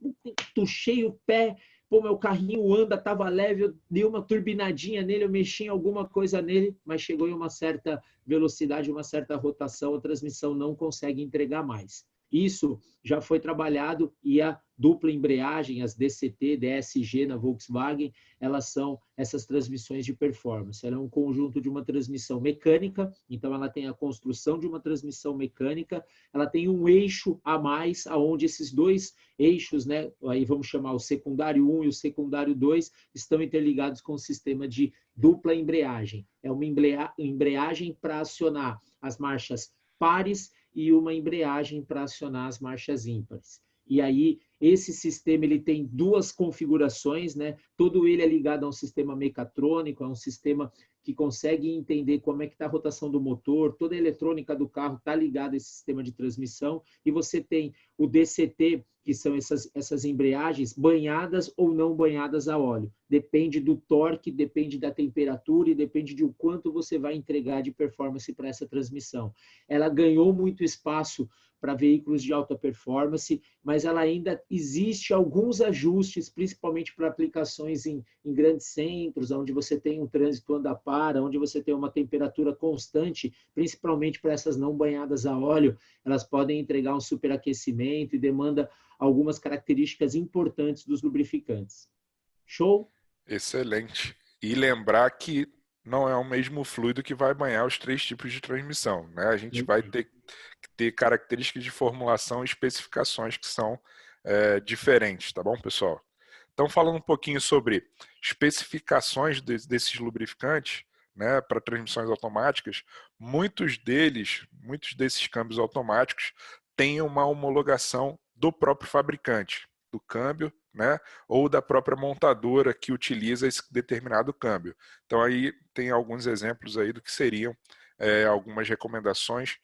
Speaker 4: tuchei o pé, pô, meu carrinho anda, estava leve, eu dei uma turbinadinha nele, eu mexi em alguma coisa nele, mas chegou em uma certa velocidade, uma certa rotação, a transmissão não consegue entregar mais. Isso já foi trabalhado e há dupla embreagem, as DCT, DSG na Volkswagen, elas são essas transmissões de performance. Ela é um conjunto de uma transmissão mecânica, então ela tem a construção de uma transmissão mecânica, ela tem um eixo a mais, aonde esses dois eixos, né, aí vamos chamar o secundário 1 e o secundário 2, estão interligados com o sistema de dupla embreagem. É uma embreagem para acionar as marchas pares e uma embreagem para acionar as marchas ímpares. E aí, esse sistema ele tem duas configurações, né? Todo ele é ligado a um sistema mecatrônico, a um sistema que consegue entender como é que está a rotação do motor, toda a eletrônica do carro está ligada a esse sistema de transmissão, e você tem o DCT, que são essas embreagens banhadas ou não banhadas a óleo. Depende do torque, depende da temperatura e depende de o quanto você vai entregar de performance para essa transmissão. Ela ganhou muito espaço para veículos de alta performance, mas ela ainda existe alguns ajustes, principalmente para aplicações em grandes centros, onde você tem um trânsito anda-para, onde você tem uma temperatura constante, principalmente para essas não banhadas a óleo, elas podem entregar um superaquecimento e demanda algumas características importantes dos lubrificantes. Show?
Speaker 2: Excelente. E lembrar que não é o mesmo fluido que vai banhar os 3 tipos de transmissão, né? A gente vai ter características de formulação e especificações que são diferentes, tá bom, pessoal? Então, falando um pouquinho sobre especificações desses lubrificantes, né, para transmissões automáticas, muitos desses câmbios automáticos têm uma homologação do próprio fabricante do câmbio, né, ou da própria montadora que utiliza esse determinado câmbio. Então aí tem alguns exemplos aí do que seriam algumas recomendações,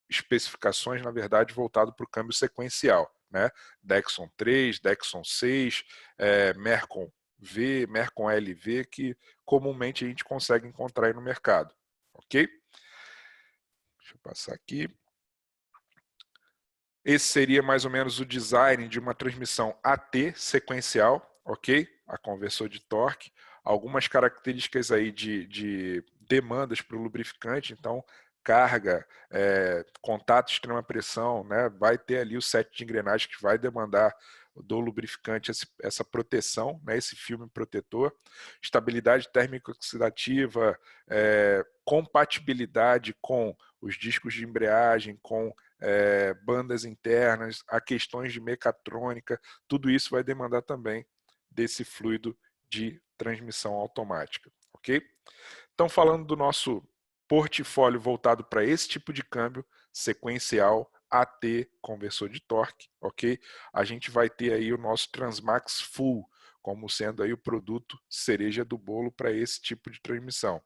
Speaker 2: especificações, na verdade, voltado para o câmbio sequencial, né? Dexon 3, Dexon 6, Mercon V, Mercon LV, que comumente a gente consegue encontrar aí no mercado, ok? Deixa eu passar aqui. Esse seria mais ou menos o design de uma transmissão AT sequencial, ok? A conversor de torque. Algumas características aí de demandas para o lubrificante, então carga, contato extrema pressão, né? Vai ter ali o set de engrenagem que vai demandar do lubrificante essa proteção, né? Esse filme protetor, estabilidade térmica oxidativa, compatibilidade com os discos de embreagem, com bandas internas, a questões de mecatrônica, tudo isso vai demandar também desse fluido de transmissão automática, ok? Então, falando do nosso portfólio voltado para esse tipo de câmbio sequencial, AT, conversor de torque, ok? A gente vai ter aí o nosso Transmax Full, como sendo aí o produto cereja do bolo para esse tipo de transmissão.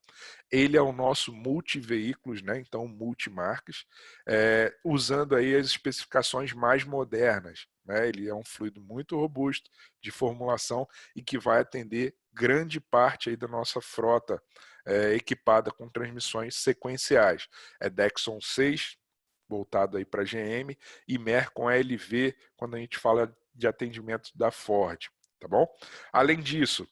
Speaker 2: Ele é o nosso multiveículos, né? Então multimarcas, usando aí as especificações mais modernas, né? Ele é um fluido muito robusto de formulação e que vai atender grande parte aí da nossa frota equipada com transmissões sequenciais. É Dexon 6, voltado aí para GM, e Mercon LV, quando a gente fala de atendimento da Ford, tá bom? Além disso,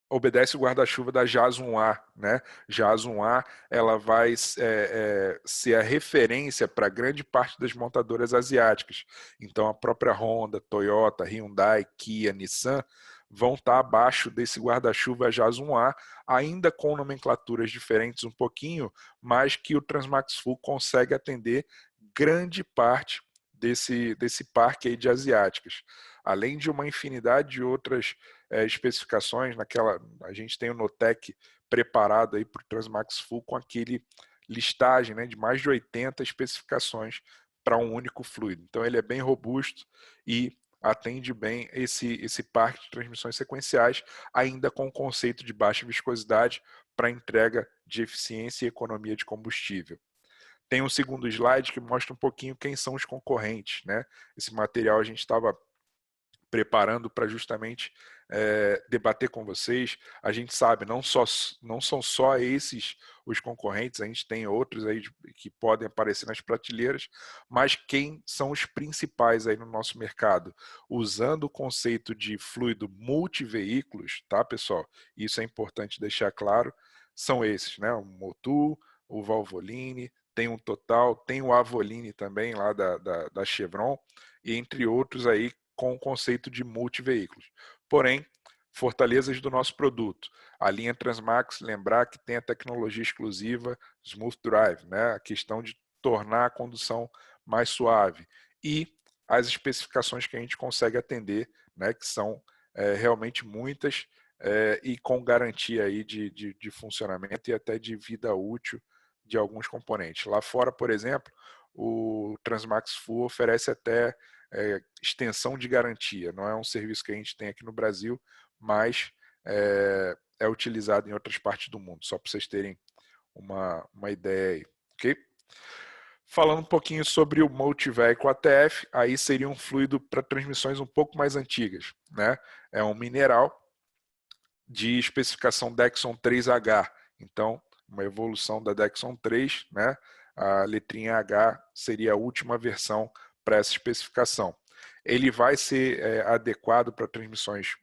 Speaker 2: obedece o guarda-chuva da JAS 1A, né? JAS 1A, ela vai ser a referência para grande parte das montadoras asiáticas. Então, a própria Honda, Toyota, Hyundai, Kia, Nissan vão estar abaixo desse guarda-chuva JAS 1A, ainda com nomenclaturas diferentes um pouquinho, mas que o Transmax Full consegue atender grande parte desse parque aí de asiáticas. Além de uma infinidade de outras especificações, a gente tem o Notec preparado aí para o Transmax Full com aquele listagem, né, de mais de 80 especificações para um único fluido. Então ele é bem robusto e atende bem esse parque de transmissões sequenciais, ainda com o conceito de baixa viscosidade para entrega de eficiência e economia de combustível. Tem um segundo slide que mostra um pouquinho quem são os concorrentes, né? Esse material a gente estava preparando para justamente debater com vocês. A gente sabe, não são só esses os concorrentes, a gente tem outros aí que podem aparecer nas prateleiras, mas quem são os principais aí no nosso mercado? Usando o conceito de fluido multiveículos, tá, pessoal? Isso é importante deixar claro, são esses, né? O Motul, o Valvoline, tem um Total, tem o Avoline também, lá da Chevron, e entre outros aí com o conceito de multiveículos. Porém, fortalezas do nosso produto. A linha Transmax, lembrar que tem a tecnologia exclusiva Smooth Drive, né? A questão de tornar a condução mais suave. E as especificações que a gente consegue atender, né? Que são realmente muitas e com garantia aí de funcionamento e até de vida útil de alguns componentes. Lá fora, por exemplo, o Transmax Full oferece até extensão de garantia. Não é um serviço que a gente tem aqui no Brasil, mas é utilizado em outras partes do mundo, só para vocês terem uma ideia aí, ok? Falando um pouquinho sobre o Multivehicle ATF, aí seria um fluido para transmissões um pouco mais antigas, né? É um mineral de especificação Dexon 3H, então uma evolução da Dexon 3, né? A letrinha H seria a última versão para essa especificação. Ele vai ser adequado para transmissões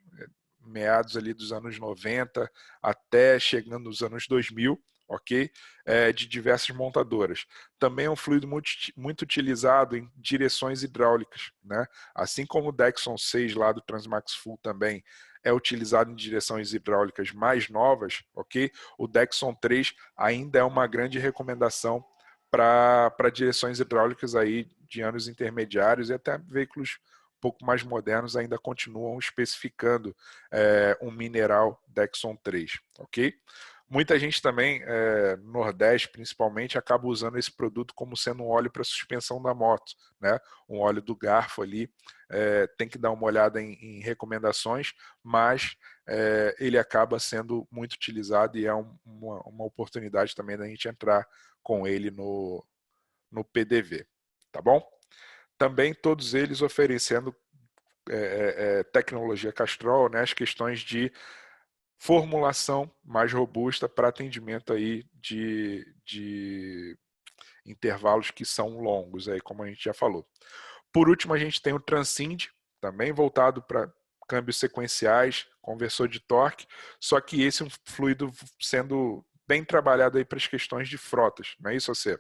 Speaker 2: meados ali dos anos 90 até chegando nos anos 2000, ok? De diversas montadoras. Também é um fluido muito utilizado em direções hidráulicas, né? Assim como o Dexon 6 lá do Transmax Full também é utilizado em direções hidráulicas mais novas, ok? O Dexon 3 ainda é uma grande recomendação para direções hidráulicas aí de anos intermediários e até veículos um pouco mais modernos ainda continuam especificando um mineral Dexon 3, ok? Muita gente também, no Nordeste principalmente, acaba usando esse produto como sendo um óleo para suspensão da moto, né? Um óleo do garfo ali, tem que dar uma olhada em recomendações, mas ele acaba sendo muito utilizado e é uma oportunidade também da gente entrar com ele no PDV, tá bom? Também todos eles oferecendo tecnologia Castrol, né? As questões de formulação mais robusta para atendimento aí de intervalos que são longos, aí, como a gente já falou. Por último, a gente tem o Transcend, também voltado para câmbios sequenciais, conversor de torque, só que esse é um fluido sendo bem trabalhado aí para as questões de frotas, não é isso, você?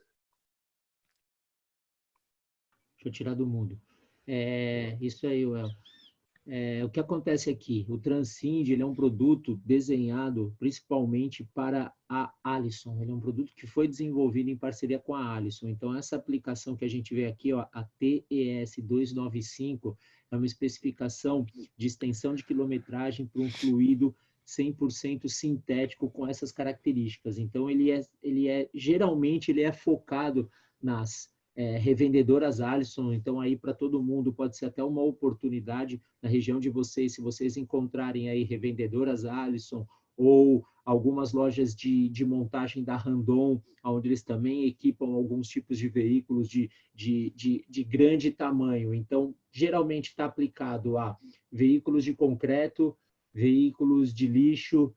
Speaker 4: Deixa eu tirar do mudo. Isso aí, Well. O que acontece aqui? O Transcend, ele é um produto desenhado principalmente para a Allison. Ele é um produto que foi desenvolvido em parceria com a Allison. Então, essa aplicação que a gente vê aqui, ó, a TES 295, é uma especificação de extensão de quilometragem para um fluido 100% sintético com essas características. Então, geralmente ele é focado nas revendedoras Allison, então aí para todo mundo pode ser até uma oportunidade na região de vocês, se vocês encontrarem aí revendedoras Allison ou algumas lojas de montagem da Randon, onde eles também equipam alguns tipos de veículos de grande tamanho. Então, geralmente está aplicado a veículos de concreto, veículos de lixo,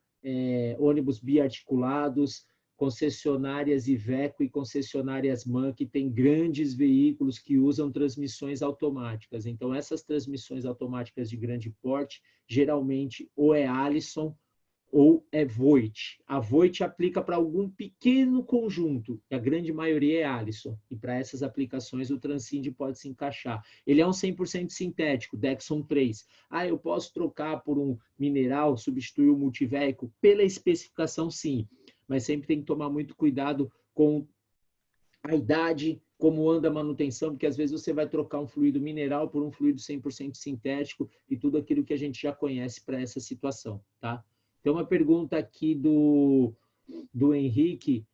Speaker 4: ônibus biarticulados, concessionárias Iveco e concessionárias MAN, que têm grandes veículos que usam transmissões automáticas. Então, essas transmissões automáticas de grande porte, geralmente, ou é Allison ou é Voith. A Voith aplica para algum pequeno conjunto, e a grande maioria é Allison. E para essas aplicações, o Transcend pode se encaixar. Ele é um 100% sintético, Dexon 3. Eu posso trocar por um mineral, substituir o multivehicle? Pela especificação, sim. Mas sempre tem que tomar muito cuidado com a idade, como anda a manutenção, porque às vezes você vai trocar um fluido mineral por um fluido 100% sintético e tudo aquilo que a gente já conhece para essa situação, tá? Tem uma pergunta aqui do Henrique,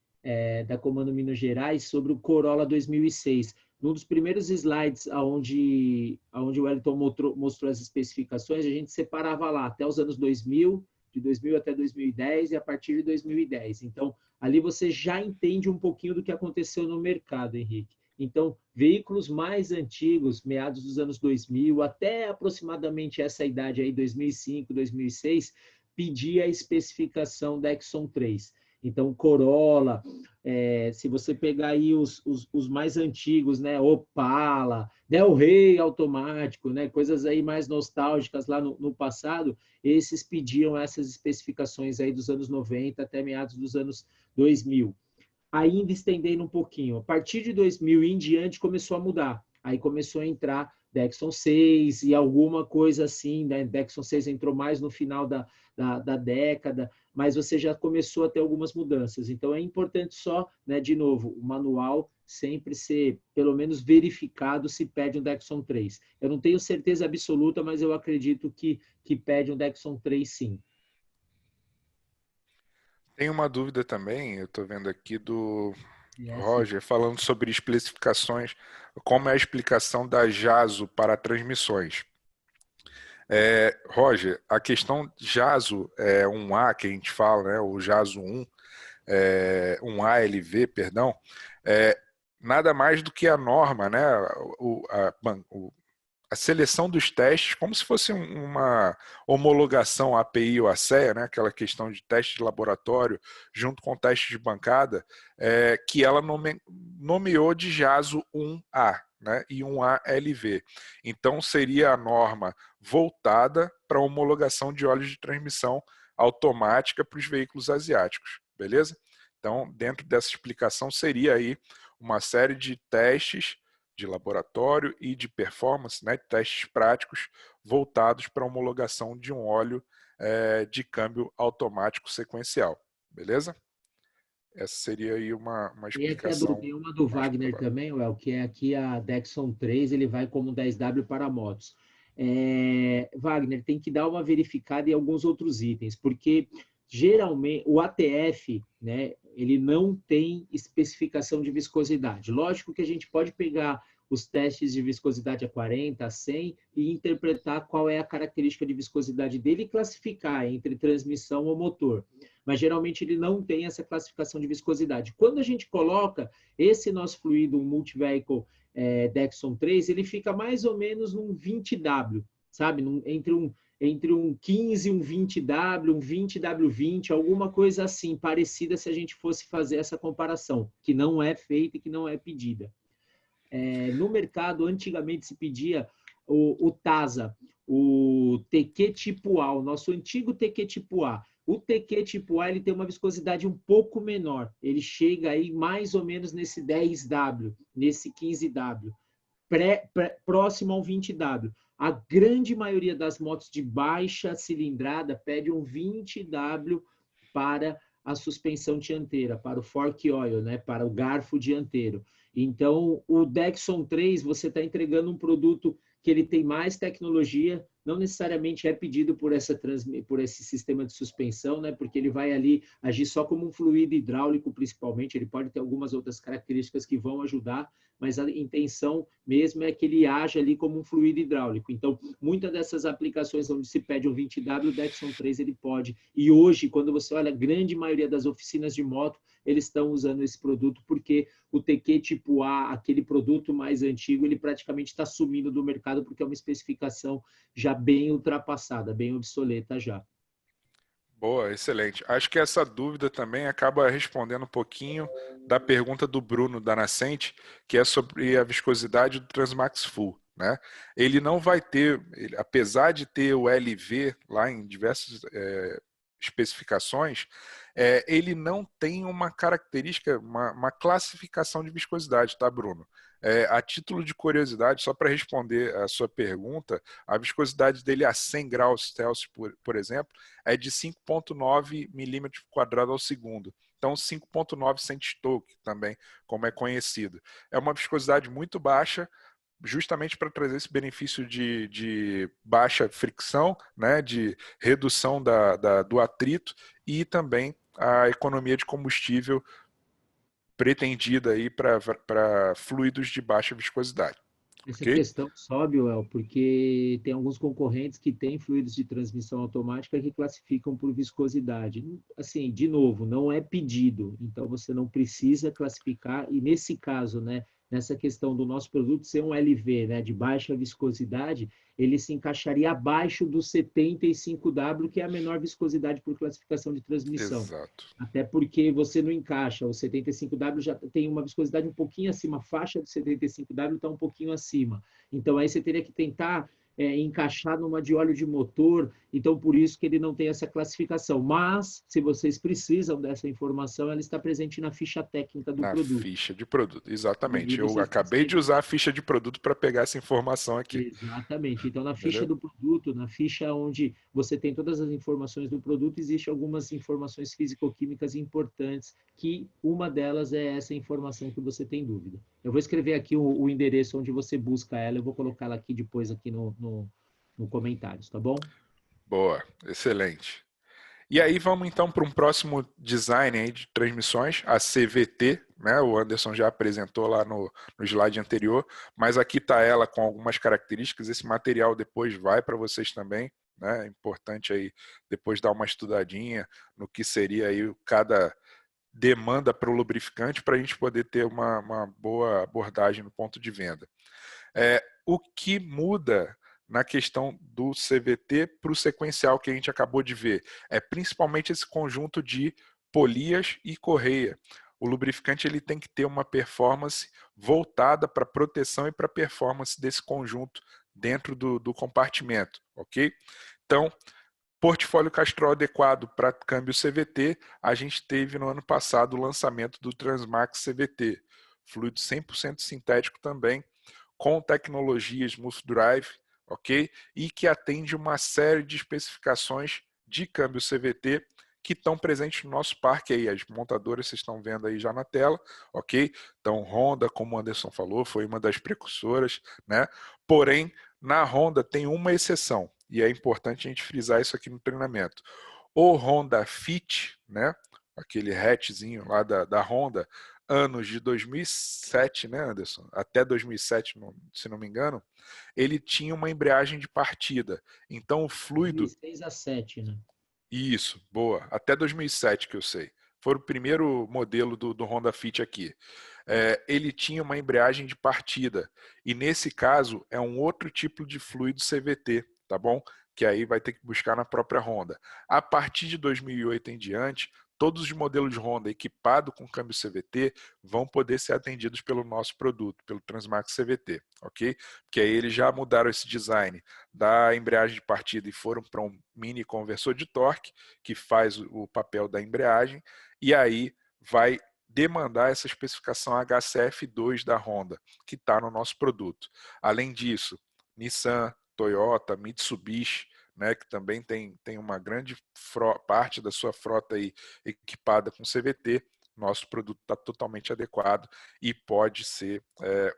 Speaker 4: da Comando Minas Gerais, sobre o Corolla 2006. Num dos primeiros slides onde o Wellington mostrou as especificações, a gente separava lá até os anos 2000, de 2000 até 2010 e a partir de 2010. Então, ali você já entende um pouquinho do que aconteceu no mercado, Henrique. Então, veículos mais antigos, meados dos anos 2000, até aproximadamente essa idade aí, 2005, 2006, pedia a especificação Dexon 3. Então, Corolla, se você pegar aí os mais antigos, né, Opala, Del Rey automático, né, coisas aí mais nostálgicas lá no passado, esses pediam essas especificações aí dos anos 90 até meados dos anos 2000. ainda estendendo um pouquinho. A partir de 2000 em diante começou a mudar. Aí começou a entrar Dexon 6 e alguma coisa assim, né? Dexon 6 entrou mais no final da década, mas você já começou a ter algumas mudanças. Então é importante só, né, de novo, o manual sempre ser, pelo menos, verificado se pede um Dexon 3. Eu não tenho certeza absoluta, mas eu acredito que pede um Dexon 3 sim.
Speaker 2: Tem uma dúvida também, eu estou vendo aqui do
Speaker 4: Yes.
Speaker 2: Roger, falando sobre especificações, como é a explicação da JASO para transmissões. Roger, a questão JASO 1A, que a gente fala, né, o JASO 1, 1ALV, perdão, nada mais do que a norma, né, a seleção dos testes, como se fosse uma homologação API ou ACEA, né, aquela questão de teste de laboratório junto com teste de bancada, que ela nomeou de JASO 1A, né, e 1ALV. Então seria a norma voltada para a homologação de óleos de transmissão automática para os veículos asiáticos, beleza? Então, dentro dessa explicação, seria aí uma série de testes de laboratório e de performance, né, testes práticos voltados para a homologação de um óleo de câmbio automático sequencial, beleza? Essa seria aí uma explicação.
Speaker 4: Tem uma do Wagner também, Well, que é aqui a Dexon 3, ele vai como 10W para motos. Wagner, tem que dar uma verificada em alguns outros itens, porque geralmente o ATF, né, ele não tem especificação de viscosidade. Lógico que a gente pode pegar os testes de viscosidade a 40, a 100 e interpretar qual é a característica de viscosidade dele e classificar entre transmissão ou motor. Mas geralmente ele não tem essa classificação de viscosidade. Quando a gente coloca esse nosso fluido, um Multi-Vehicle Dexon 3, ele fica mais ou menos num 20W, sabe? Entre um 15, um 20W, um 20W20, alguma coisa assim, parecida se a gente fosse fazer essa comparação, que não é feita e que não é pedida. No mercado, antigamente se pedia o TASA, o TQ tipo A, o nosso antigo TQ tipo A. O TQ tipo A ele tem uma viscosidade um pouco menor, ele chega aí mais ou menos nesse 10W, nesse 15W, próximo ao 20W. A grande maioria das motos de baixa cilindrada pede um 20W para a suspensão dianteira, para o fork oil, né, para o garfo dianteiro. Então, o Dexon 3, você está entregando um produto que ele tem mais tecnologia, não necessariamente é pedido por esse sistema de suspensão, né? Porque ele vai ali agir só como um fluido hidráulico, principalmente, ele pode ter algumas outras características que vão ajudar, mas a intenção mesmo é que ele haja ali como um fluido hidráulico. Então, muitas dessas aplicações onde se pede um 20W, o Dexon 3 ele pode. E hoje, quando você olha a grande maioria das oficinas de moto, eles estão usando esse produto porque o TQ tipo A, aquele produto mais antigo, ele praticamente está sumindo do mercado porque é uma especificação já bem ultrapassada, bem obsoleta já.
Speaker 2: Boa, excelente. Acho que essa dúvida também acaba respondendo um pouquinho da pergunta do Bruno da Nascente, que é sobre a viscosidade do Transmax Full, né? Ele não vai ter, apesar de ter o LV lá em diversas especificações, ele não tem uma característica, uma classificação de viscosidade, tá, Bruno? A título de curiosidade, só para responder a sua pergunta, a viscosidade dele a 100 graus Celsius, por exemplo, é de 5,9 milímetros quadrado ao segundo. Então, 5,9 centistoke também, como é conhecido. É uma viscosidade muito baixa, justamente para trazer esse benefício de baixa fricção, né, de redução do atrito e também a economia de combustível pretendida aí para fluidos de baixa viscosidade.
Speaker 4: Essa
Speaker 2: Okay?
Speaker 4: questão sobe, Well, porque tem alguns concorrentes que têm fluidos de transmissão automática que classificam por viscosidade. Assim, de novo, não é pedido, então você não precisa classificar, e nesse caso, né, nessa questão do nosso produto ser um LV, né, de baixa viscosidade, ele se encaixaria abaixo do 75W, que é a menor viscosidade por classificação de transmissão.
Speaker 2: Exato.
Speaker 4: Até porque você não encaixa, o 75W já tem uma viscosidade um pouquinho acima, a faixa do 75W está um pouquinho acima. Então, aí você teria que tentar encaixar numa de óleo de motor, então por isso que ele não tem essa classificação. Mas, se vocês precisam dessa informação, ela está presente na ficha técnica do
Speaker 2: Na
Speaker 4: produto.
Speaker 2: ficha de produto, exatamente. Eu
Speaker 4: Vocês
Speaker 2: acabei de
Speaker 4: conseguem...
Speaker 2: usar a ficha de produto para pegar essa informação aqui.
Speaker 4: Exatamente. Então, na ficha
Speaker 2: Entendeu?
Speaker 4: do produto, na ficha onde você tem todas as informações do produto, existem algumas informações físico-químicas importantes, que uma delas é essa informação que você tem dúvida. Eu vou escrever aqui o endereço onde você busca ela, eu vou colocar ela aqui depois aqui no comentários, tá bom?
Speaker 2: Boa, excelente. E aí vamos então para um próximo design aí de transmissões, a CVT, né? O Anderson já apresentou lá no slide anterior, mas aqui está ela com algumas características. Esse material depois vai para vocês também, né? É importante aí depois dar uma estudadinha no que seria aí cada demanda para o lubrificante para a gente poder ter uma boa abordagem no ponto de venda. O que muda na questão do CVT para o sequencial que a gente acabou de ver é principalmente esse conjunto de polias e correia. O lubrificante ele tem que ter uma performance voltada para proteção e para performance desse conjunto dentro do compartimento, ok? Então, portfólio Castrol adequado para câmbio CVT, a gente teve no ano passado o lançamento do Transmax CVT, fluido 100% sintético também, com tecnologia Smooth Drive, ok? E que atende uma série de especificações de câmbio CVT que estão presentes no nosso parque aí. As montadoras vocês estão vendo aí já na tela, ok? Então, Honda, como o Anderson falou, foi uma das precursoras, né? Porém, na Honda tem uma exceção, e é importante a gente frisar isso aqui no treinamento. O Honda Fit, né? Aquele hatchzinho lá da Honda, anos de 2007, né, Anderson? Até 2007, se não me engano, ele tinha uma embreagem de partida. Então o fluido...
Speaker 4: 2006 a 7, né?
Speaker 2: Isso, boa. Até 2007 que eu sei. Foi o primeiro modelo do Honda Fit aqui. Ele tinha uma embreagem de partida. E nesse caso é um outro tipo de fluido CVT, tá bom? Que aí vai ter que buscar na própria Honda. A partir de 2008 em diante, todos os modelos de Honda equipados com câmbio CVT vão poder ser atendidos pelo nosso produto, pelo Transmax CVT, ok? Porque aí eles já mudaram esse design da embreagem de partida e foram para um mini conversor de torque, que faz o papel da embreagem, e aí vai demandar essa especificação HCF2 da Honda, que está no nosso produto. Além disso, Nissan, Toyota, Mitsubishi, né, que também tem uma grande parte da sua frota aí equipada com CVT, nosso produto está totalmente adequado e pode ser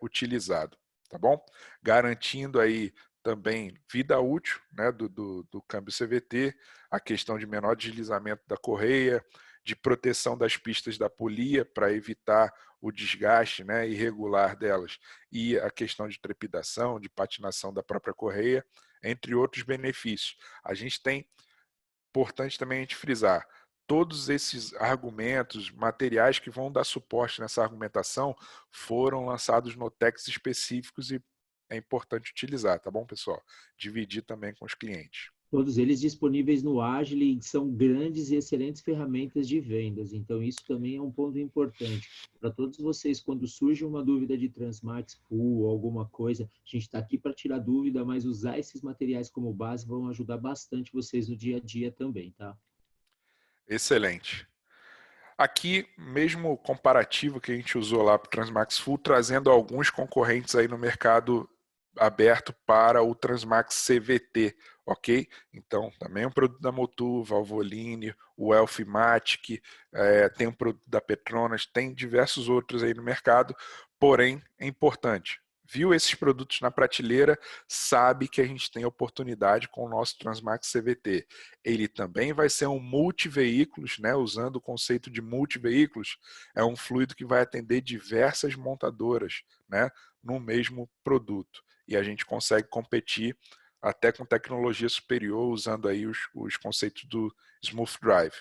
Speaker 2: utilizado, tá bom? Garantindo aí também vida útil, né, do câmbio CVT, a questão de menor deslizamento da correia, de proteção das pistas da polia para evitar o desgaste, né, irregular delas, e a questão de trepidação, de patinação da própria correia, entre outros benefícios. A gente tem, importante também a gente frisar, todos esses argumentos, materiais que vão dar suporte nessa argumentação foram lançados no Notex específicos e é importante utilizar, tá bom, pessoal? Dividir também com os clientes.
Speaker 4: Todos eles disponíveis no Agile, são grandes e excelentes ferramentas de vendas. Então, isso também é um ponto importante. Para todos vocês, quando surge uma dúvida de Transmax Full ou alguma coisa, a gente está aqui para tirar dúvida, mas usar esses materiais como base vão ajudar bastante vocês no dia a dia também, tá?
Speaker 2: Excelente. Aqui, mesmo comparativo que a gente usou lá para o Transmax Full, trazendo alguns concorrentes aí no mercado aberto para o Transmax CVT, ok? Então, também um produto da Motu, Valvoline, o Elfimatic, tem um produto da Petronas, tem diversos outros aí no mercado, porém, é importante. Viu esses produtos na prateleira, sabe que a gente tem oportunidade com o nosso Transmax CVT. Ele também vai ser um multiveículos, né? Usando o conceito de multiveículos, é um fluido que vai atender diversas montadoras, né? No mesmo produto. E a gente consegue competir até com tecnologia superior, usando aí os conceitos do Smooth Drive.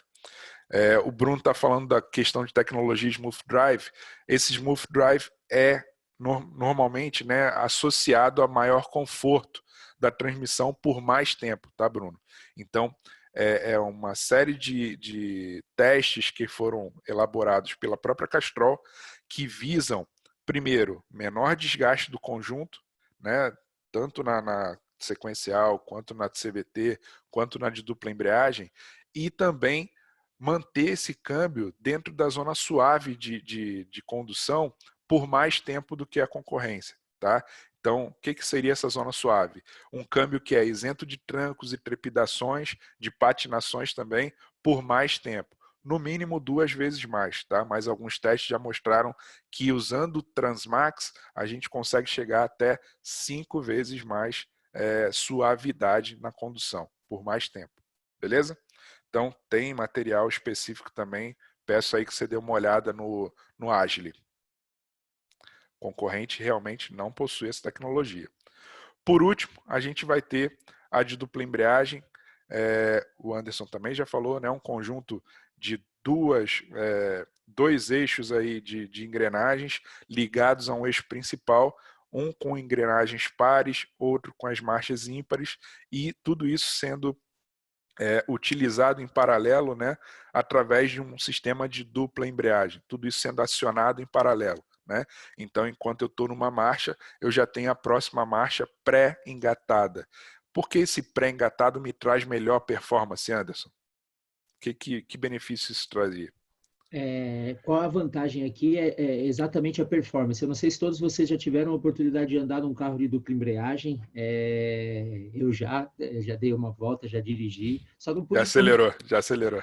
Speaker 2: O Bruno está falando da questão de tecnologia Smooth Drive. Esse Smooth Drive é normalmente, né, associado a maior conforto da transmissão por mais tempo, tá, Bruno? Então, é uma série de testes que foram elaborados pela própria Castrol que visam, primeiro, menor desgaste do conjunto, né, tanto na sequencial, quanto na de CVT, quanto na de dupla embreagem, e também manter esse câmbio dentro da zona suave de condução por mais tempo do que a concorrência. Tá? Então, o que seria essa zona suave? Um câmbio que é isento de trancos e trepidações, de patinações também, por mais tempo. No mínimo 2 vezes mais, tá? Mas alguns testes já mostraram que usando o Transmax, a gente consegue chegar até 5 vezes mais suavidade na condução, por mais tempo. Beleza? Então, tem material específico também. Peço aí que você dê uma olhada no Agile. O concorrente realmente não possui essa tecnologia. Por último, a gente vai ter a de dupla embreagem. O Anderson também já falou, né? Um conjunto de dois eixos aí de engrenagens ligados a um eixo principal, um com engrenagens pares, outro com as marchas ímpares, e tudo isso sendo utilizado em paralelo, né, através de um sistema de dupla embreagem, tudo isso sendo acionado em paralelo. Né? Então, enquanto eu estou numa marcha, eu já tenho a próxima marcha pré-engatada. Por que esse pré-engatado me traz melhor performance, Anderson? Que benefício isso trazia?
Speaker 4: Qual a vantagem aqui é exatamente a performance. Eu não sei se todos vocês já tiveram a oportunidade de andar num carro de dupla embreagem. Eu já dei uma volta, já dirigi. Só não pude
Speaker 2: Já acelerou.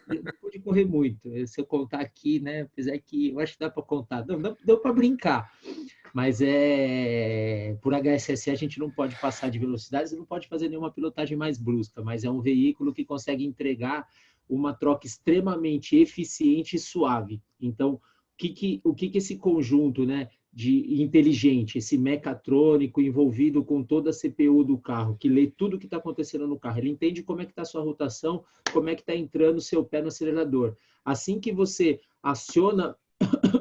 Speaker 4: não pude correr muito. Se eu contar aqui, né? Apesar que eu acho que dá para contar. Não, deu para brincar. Mas por HSSE a gente não pode passar de velocidades e não pode fazer nenhuma pilotagem mais brusca, mas é um veículo que consegue entregar uma troca extremamente eficiente e suave. Então, o que esse conjunto, né, de inteligente, esse mecatrônico envolvido com toda a CPU do carro, que lê tudo o que está acontecendo no carro, ele entende como é que está a sua rotação, como é que está entrando o seu pé no acelerador. Assim que você aciona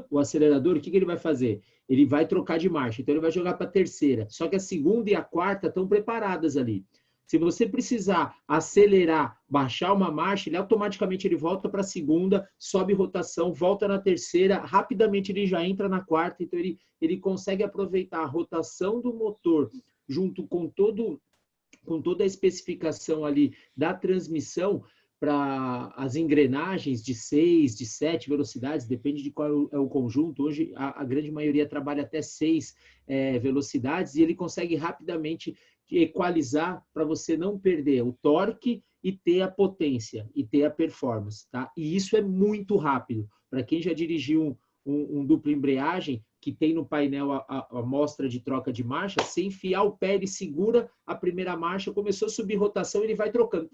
Speaker 4: o acelerador, o que ele vai fazer? Ele vai trocar de marcha, então ele vai jogar para a terceira. Só que a segunda e a quarta estão preparadas ali. Se você precisar acelerar, baixar uma marcha, ele automaticamente volta para a segunda, sobe rotação, volta na terceira, rapidamente ele já entra na quarta, então ele consegue aproveitar a rotação do motor junto com toda a especificação ali da transmissão para as engrenagens de 6, de 7 velocidades, depende de qual é o conjunto. Hoje, a grande maioria trabalha até 6 velocidades, e ele consegue rapidamente equalizar para você não perder o torque e ter a potência, e ter a performance. Tá? E isso é muito rápido. Para quem já dirigiu um dupla embreagem, que tem no painel a mostra de troca de marcha, se enfiar o pé, ele segura a primeira marcha, começou a subir rotação, ele vai trocando.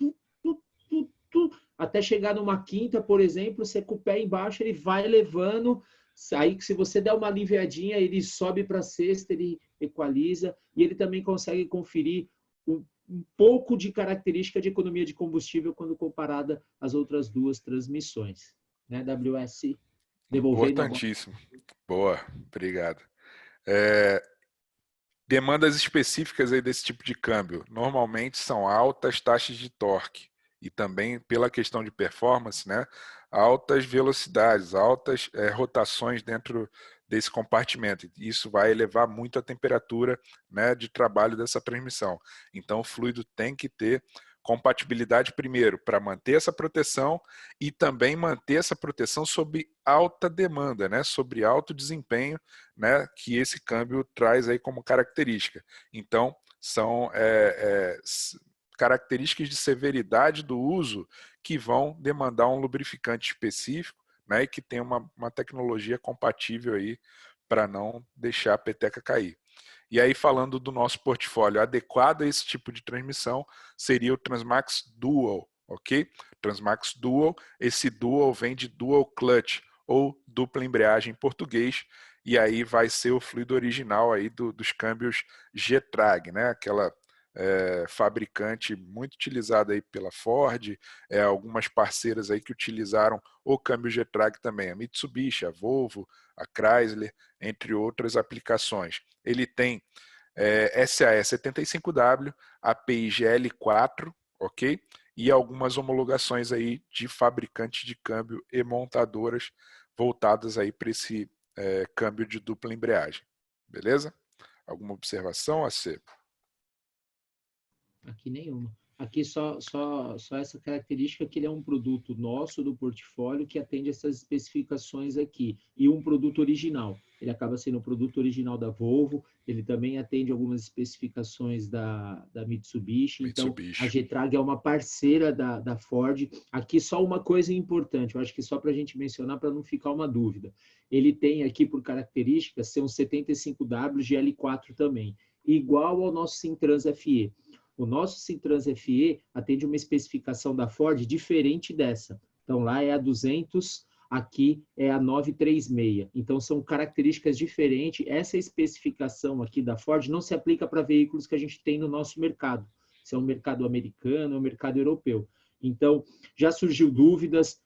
Speaker 4: Até chegar numa quinta, por exemplo, você com o pé embaixo, ele vai levando, aí se você der uma aliviadinha, ele sobe para a sexta, ele equaliza, e ele também consegue conferir um pouco de característica de economia de combustível quando comparada às outras duas transmissões. Né, WS? Devolvendo
Speaker 2: Importantíssimo. Boa, obrigado. Demandas específicas aí desse tipo de câmbio normalmente são altas taxas de torque e também pela questão de performance, né, altas velocidades, altas rotações dentro desse compartimento. Isso vai elevar muito a temperatura, né, de trabalho dessa transmissão. Então o fluido tem que ter compatibilidade primeiro para manter essa proteção e também manter essa proteção sob alta demanda, né, sobre alto desempenho, né, que esse câmbio traz aí como característica. Então são características de severidade do uso que vão demandar um lubrificante específico, né, e que tem uma tecnologia compatível aí para não deixar a peteca cair. E aí, falando do nosso portfólio adequado a esse tipo de transmissão, seria o Transmax Dual, ok? Transmax Dual, esse Dual vem de Dual Clutch, ou dupla embreagem em português, e aí vai ser o fluido original aí dos câmbios Getrag, né? Aquela fabricante muito utilizada aí pela Ford, algumas parceiras aí que utilizaram o câmbio Getrag também, a Mitsubishi, a Volvo, a Chrysler, entre outras aplicações. Ele tem SAE 75W, API GL4, ok? E algumas homologações aí de fabricantes de câmbio e montadoras voltadas aí para esse câmbio de dupla embreagem. Beleza? Alguma observação a ser?
Speaker 4: Aqui nenhuma. Aqui só essa característica que ele é um produto nosso do portfólio que atende essas especificações aqui. E um produto original. Ele acaba sendo um produto original da Volvo, ele também atende algumas especificações da Mitsubishi. Então, a Getrag é uma parceira da Ford. Aqui só uma coisa importante, eu acho que só para a gente mencionar, para não ficar uma dúvida. Ele tem aqui por característica ser um 75W GL4 também, igual ao nosso Cintrans FE. O nosso Cintrans FE atende uma especificação da Ford diferente dessa. Então, lá é a 200, aqui é a 936. Então, são características diferentes. Essa especificação aqui da Ford não se aplica para veículos que a gente tem no nosso mercado. Se é um mercado americano, é um mercado europeu. Então, já surgiu dúvidas,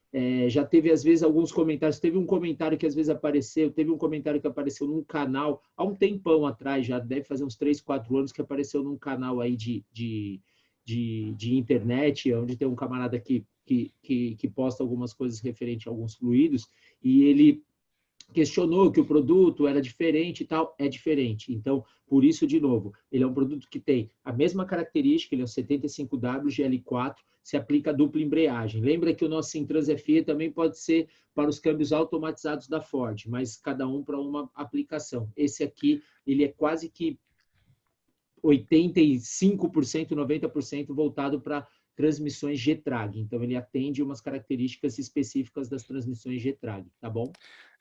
Speaker 4: já teve, às vezes, alguns comentários. Teve um comentário que, às vezes, apareceu, teve um comentário que apareceu num canal, há um tempão atrás, já deve fazer uns 3, 4 anos, que apareceu num canal aí de internet, onde tem um camarada que posta algumas coisas referentes a alguns fluidos, e ele questionou que o produto era diferente e tal, é diferente. Então, por isso, de novo, ele é um produto que tem a mesma característica, ele é um 75W GL4, se aplica a dupla embreagem. Lembra que o nosso Cintrans FE também pode ser para os câmbios automatizados da Ford, mas cada um para uma aplicação. Esse aqui, ele é quase que 85%, 90% voltado para transmissões Getrag. Então, ele atende umas características específicas das transmissões Getrag, tá bom?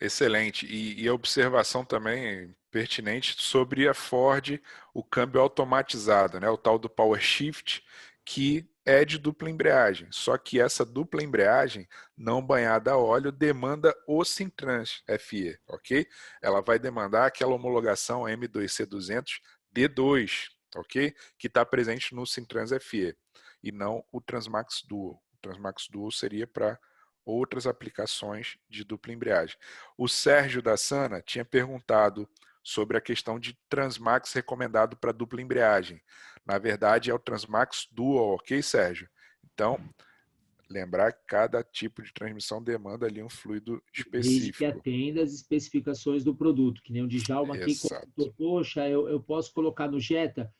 Speaker 2: Excelente. E a observação também pertinente sobre a Ford, o câmbio automatizado, né? O tal do Power Shift, que é de dupla embreagem. Só que essa dupla embreagem não banhada a óleo demanda o Cintrans FE, ok? Ela vai demandar aquela homologação M2C200 D2, ok? Que está presente no Cintrans FE e não o Transmax Duo. O Transmax Duo seria para outras aplicações de dupla embreagem. O Sérgio da Sana tinha perguntado sobre a questão de Transmax recomendado para dupla embreagem. Na verdade, é o Transmax Dual, ok, Sérgio? Então, lembrar que cada tipo de transmissão demanda ali um fluido
Speaker 4: Desde que
Speaker 2: específico.
Speaker 4: atenda as especificações do produto, que nem o Djalma aqui comentou, poxa, eu posso colocar no Jetta?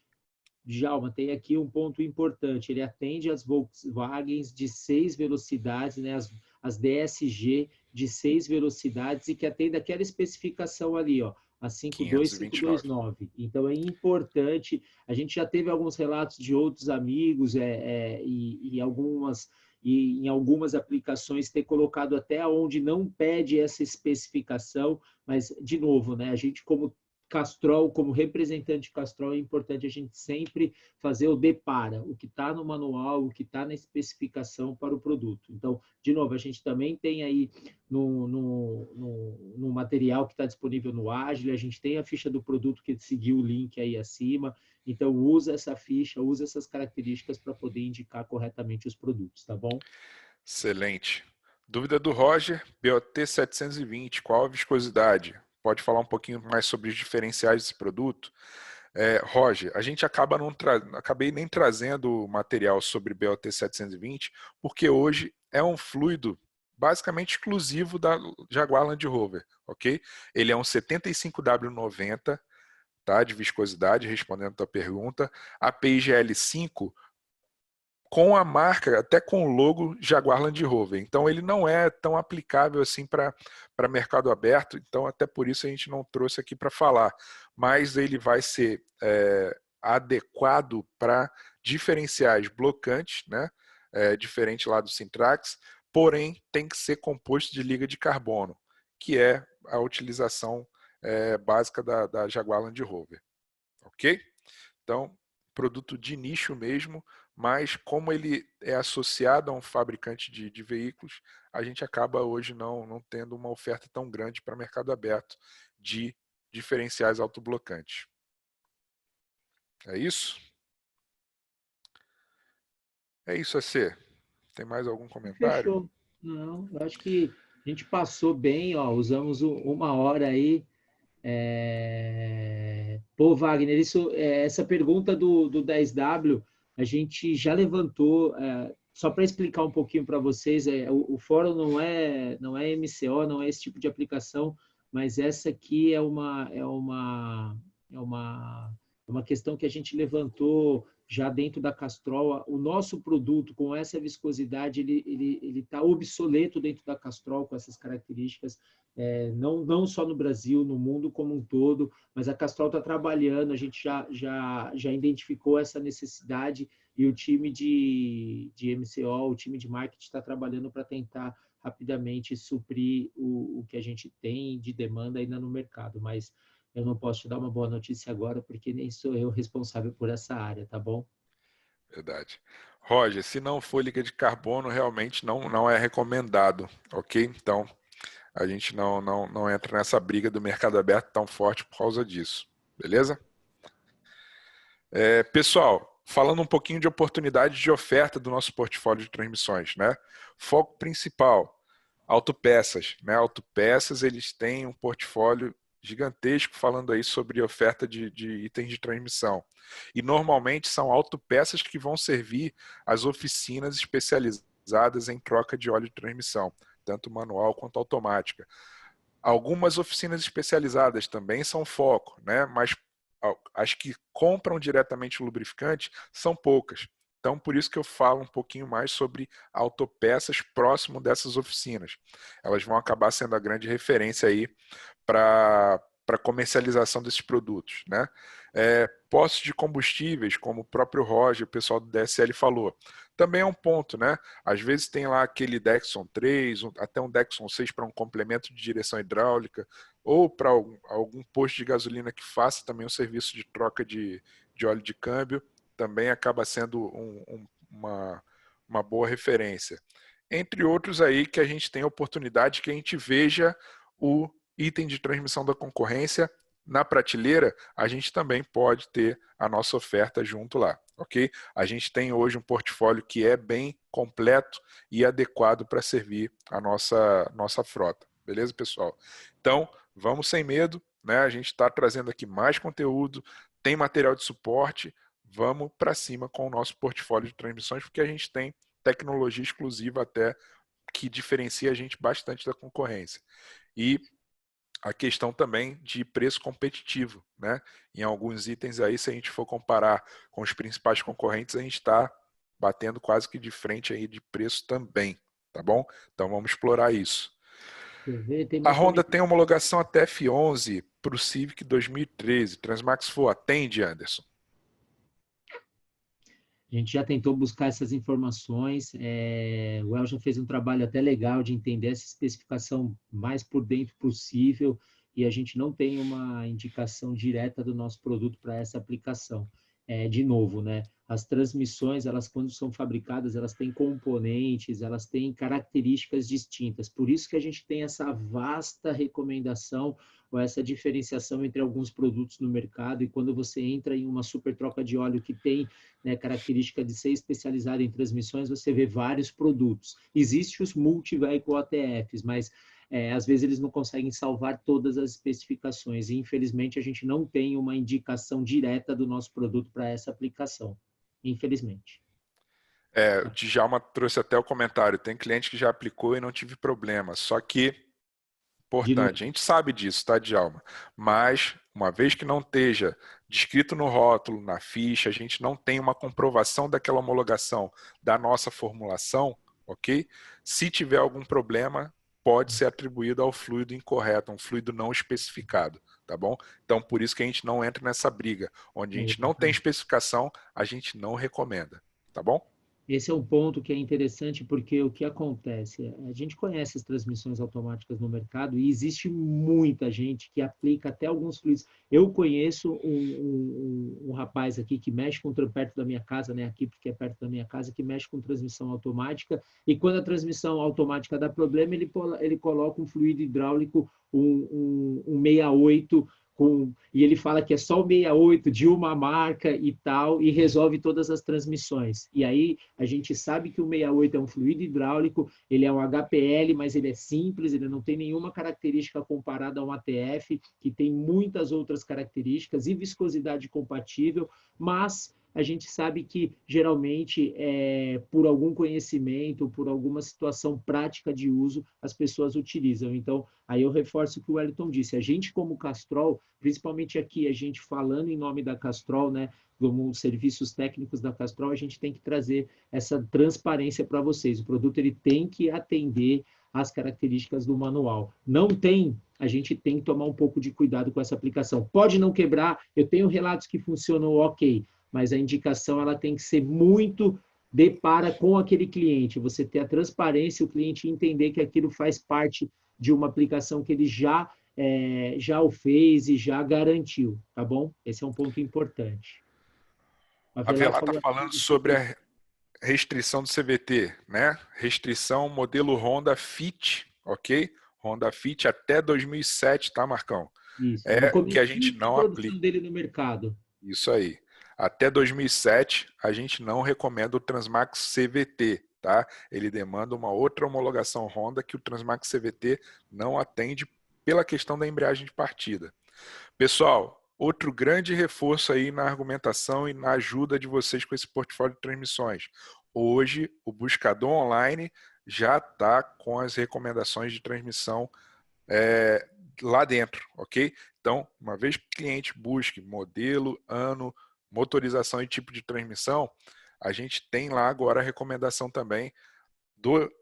Speaker 4: Djalma, tem aqui um ponto importante, ele atende as Volkswagens de 6 velocidades, né, as DSG de 6 velocidades e que atende aquela especificação ali, ó, a 52529. Então, é importante, a gente já teve alguns relatos de outros amigos e em algumas aplicações ter colocado até onde não pede essa especificação, mas, de novo, né, a gente como Castrol, como representante Castrol, é importante a gente sempre fazer o depara, o que está no manual, o que está na especificação para o produto. Então, de novo, a gente também tem aí no material que está disponível no Agile, a gente tem a ficha do produto que seguiu o link aí acima, então usa essa ficha, usa essas características para poder indicar corretamente os produtos, tá bom?
Speaker 2: Excelente. Dúvida do Roger, BOT 720, qual a viscosidade? Pode falar um pouquinho mais sobre os diferenciais desse produto? Roger, a gente acabei nem trazendo material sobre BOT 720, porque hoje é um fluido basicamente exclusivo da Jaguar Land Rover, ok? Ele é um 75W90, tá, de viscosidade, respondendo a tua pergunta. API GL5 com a marca, até com o logo Jaguar Land Rover. Então, ele não é tão aplicável assim para mercado aberto, então até por isso a gente não trouxe aqui para falar. Mas ele vai ser adequado para diferenciais blocantes, né? Diferente lá do Sintrax, porém tem que ser composto de liga de carbono, que é a utilização básica da Jaguar Land Rover. Ok? Então, produto de nicho mesmo, mas como ele é associado a um fabricante de veículos, a gente acaba hoje não tendo uma oferta tão grande para mercado aberto de diferenciais autoblocantes. É isso? É isso, AC. Tem mais algum comentário?
Speaker 4: Fechou. Não, eu acho que a gente passou bem, ó, usamos uma hora aí. Pô, Wagner, essa pergunta do 10W, a gente já levantou, só para explicar um pouquinho para vocês, o fórum não é MCO, não é esse tipo de aplicação, mas essa aqui é uma uma questão que a gente levantou já dentro da Castrol. O nosso produto, com essa viscosidade, ele está obsoleto dentro da Castrol, com essas características, não só no Brasil, no mundo como um todo, mas a Castrol está trabalhando, a gente já identificou essa necessidade e o time de MCO, o time de marketing está trabalhando para tentar rapidamente suprir o que a gente tem de demanda ainda no mercado, mas eu não posso te dar uma boa notícia agora, porque nem sou eu responsável por essa área, tá bom?
Speaker 2: Verdade. Roger, se não for liga de carbono, realmente não é recomendado, ok? Então, a gente não entra nessa briga do mercado aberto tão forte por causa disso, beleza? Pessoal, falando um pouquinho de oportunidades de oferta do nosso portfólio de transmissões, né? Foco principal, autopeças, né? Autopeças, eles têm um portfólio gigantesco falando aí sobre oferta de itens de transmissão. E normalmente são autopeças que vão servir as oficinas especializadas em troca de óleo de transmissão, tanto manual quanto automática. Algumas oficinas especializadas também são foco, né? Mas as que compram diretamente o lubrificante são poucas. Então, por isso que eu falo um pouquinho mais sobre autopeças próximo dessas oficinas. Elas vão acabar sendo a grande referência aí para comercialização desses produtos, né? Postos de combustíveis, como o próprio Roger, o pessoal do DSL falou, também é um ponto, né? Às vezes tem lá aquele Dexon 3, até um Dexon 6 para um complemento de direção hidráulica, ou para algum posto de gasolina que faça também um serviço de troca de óleo de câmbio, também acaba sendo uma boa referência. Entre outros aí que a gente tem a oportunidade que a gente veja o item de transmissão da concorrência na prateleira, a gente também pode ter a nossa oferta junto lá, ok? A gente tem hoje um portfólio que é bem completo e adequado para servir a nossa frota, beleza, pessoal? Então, vamos sem medo, né? A gente está trazendo aqui mais conteúdo, tem material de suporte, vamos para cima com o nosso portfólio de transmissões, porque a gente tem tecnologia exclusiva até que diferencia a gente bastante da concorrência. E a questão também de preço competitivo, né? Em alguns itens aí, se a gente for comparar com os principais concorrentes, a gente está batendo quase que de frente aí de preço também, tá bom? Então vamos explorar isso. A Honda tem homologação até F11 para o Civic 2013. Transmax Full atende, Anderson?
Speaker 4: A gente já tentou buscar essas informações, o El já fez um trabalho até legal de entender essa especificação mais por dentro possível, e a gente não tem uma indicação direta do nosso produto para essa aplicação. De novo, né? As transmissões, elas quando são fabricadas, elas têm componentes, elas têm características distintas. Por isso que a gente tem essa vasta recomendação ou essa diferenciação entre alguns produtos no mercado, e quando você entra em uma super troca de óleo que tem, né, característica de ser especializada em transmissões, você vê vários produtos. Existem os multi-vehicle ATFs, mas às vezes eles não conseguem salvar todas as especificações, e infelizmente a gente não tem uma indicação direta do nosso produto para essa aplicação, infelizmente.
Speaker 2: O Djalma trouxe até o comentário, tem cliente que já aplicou e não tive problema, só que, importante, a gente sabe disso, tá, Djalma? Mas, uma vez que não esteja descrito no rótulo, na ficha, a gente não tem uma comprovação daquela homologação da nossa formulação, ok? Se tiver algum problema, pode ser atribuído ao fluido incorreto, um fluido não especificado, tá bom? Então, por isso que a gente não entra nessa briga. Onde a gente não tem especificação, a gente não recomenda, tá bom?
Speaker 4: Esse é um ponto que é interessante, porque o que acontece? A gente conhece as transmissões automáticas no mercado e existe muita gente que aplica até alguns fluidos. Eu conheço um rapaz aqui que mexe com perto da minha casa, né? Aqui porque é perto da minha casa, que mexe com transmissão automática, e quando a transmissão automática dá problema, ele coloca um fluido hidráulico, um 68, e ele fala que é só o 68 de uma marca e tal, e resolve todas as transmissões. E aí a gente sabe que o 68 é um fluido hidráulico, ele é um HPL, mas ele é simples, ele não tem nenhuma característica comparada a um ATF, que tem muitas outras características e viscosidade compatível, mas a gente sabe que, geralmente, por algum conhecimento, por alguma situação prática de uso, as pessoas utilizam. Então, aí eu reforço o que o Wellington disse. A gente, como Castrol, principalmente aqui, a gente falando em nome da Castrol, né, como serviços técnicos da Castrol, a gente tem que trazer essa transparência para vocês. O produto ele tem que atender às características do manual. Não tem, a gente tem que tomar um pouco de cuidado com essa aplicação. Pode não quebrar, eu tenho relatos que funcionam ok, mas a indicação ela tem que ser muito depara com aquele cliente, você ter a transparência, o cliente entender que aquilo faz parte de uma aplicação que ele já o fez e já garantiu, tá bom? Esse é um ponto importante.
Speaker 2: A Velar está falando sobre a restrição do CVT, né? Restrição modelo Honda Fit, ok? Honda Fit até 2007, tá, Marcão?
Speaker 4: Isso.
Speaker 2: É que a gente não aplica.
Speaker 4: Dele no mercado.
Speaker 2: Isso aí. Até 2007, a gente não recomenda o Transmax CVT, tá? Ele demanda uma outra homologação Honda que o Transmax CVT não atende pela questão da embreagem de partida. Pessoal, outro grande reforço aí na argumentação e na ajuda de vocês com esse portfólio de transmissões. Hoje, o buscador online já está com as recomendações de transmissão lá dentro, ok? Então, uma vez que o cliente busque modelo, ano, motorização e tipo de transmissão, a gente tem lá agora a recomendação também do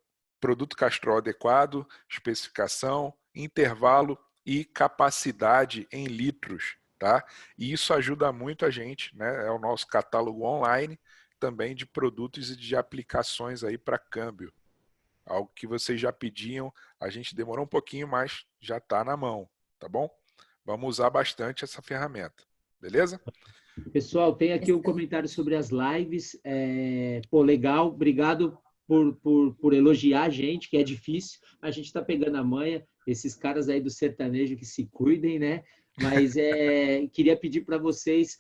Speaker 2: produto Castrol adequado, especificação, intervalo e capacidade em litros, tá? E isso ajuda muito a gente, né? É o nosso catálogo online também de produtos e de aplicações aí para câmbio. Algo que vocês já pediam, a gente demorou um pouquinho, mas já está na mão, tá bom? Vamos usar bastante essa ferramenta, beleza?
Speaker 4: Pessoal, tem aqui um comentário sobre as lives. Pô, legal, obrigado por elogiar a gente, que é difícil. A gente está pegando a manha, esses caras aí do sertanejo que se cuidem, né? Mas queria pedir para vocês,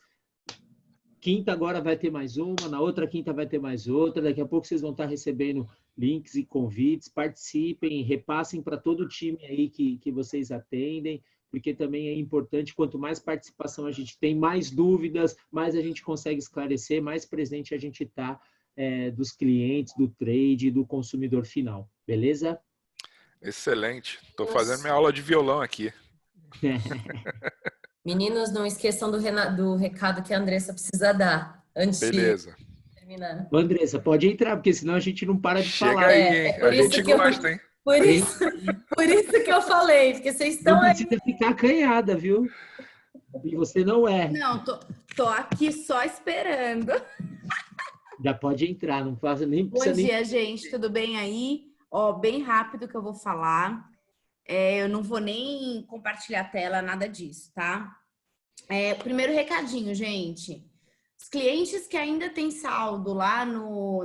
Speaker 4: quinta agora vai ter mais uma, na outra quinta vai ter mais outra, daqui a pouco vocês vão estar recebendo links e convites, participem, repassem para todo o time aí que vocês atendem, porque também é importante, quanto mais participação a gente tem, mais dúvidas, mais a gente consegue esclarecer, mais presente a gente está dos clientes, do trade e do consumidor final. Beleza?
Speaker 2: Excelente. Estou fazendo minha aula de violão aqui.
Speaker 3: Meninos, não esqueçam do recado que a Andressa precisa dar antes
Speaker 2: Beleza.
Speaker 3: de terminar.
Speaker 4: Andressa, pode entrar, porque senão a gente não para de
Speaker 2: Chega
Speaker 4: falar.
Speaker 2: aí, hein?
Speaker 3: por
Speaker 2: A
Speaker 3: isso
Speaker 2: gente
Speaker 3: que eu-
Speaker 2: gosta, hein?
Speaker 3: Por isso que eu falei, porque vocês estão
Speaker 4: Não
Speaker 3: aí.
Speaker 4: precisa ficar acanhada, viu? E você não é.
Speaker 5: Não, tô aqui só esperando.
Speaker 4: Já pode entrar, não precisa nem...
Speaker 5: Bom dia, gente. Tudo bem aí? Ó, bem rápido que eu vou falar. Eu não vou nem compartilhar a tela, nada disso, tá? Primeiro recadinho, gente. Os clientes que ainda têm saldo lá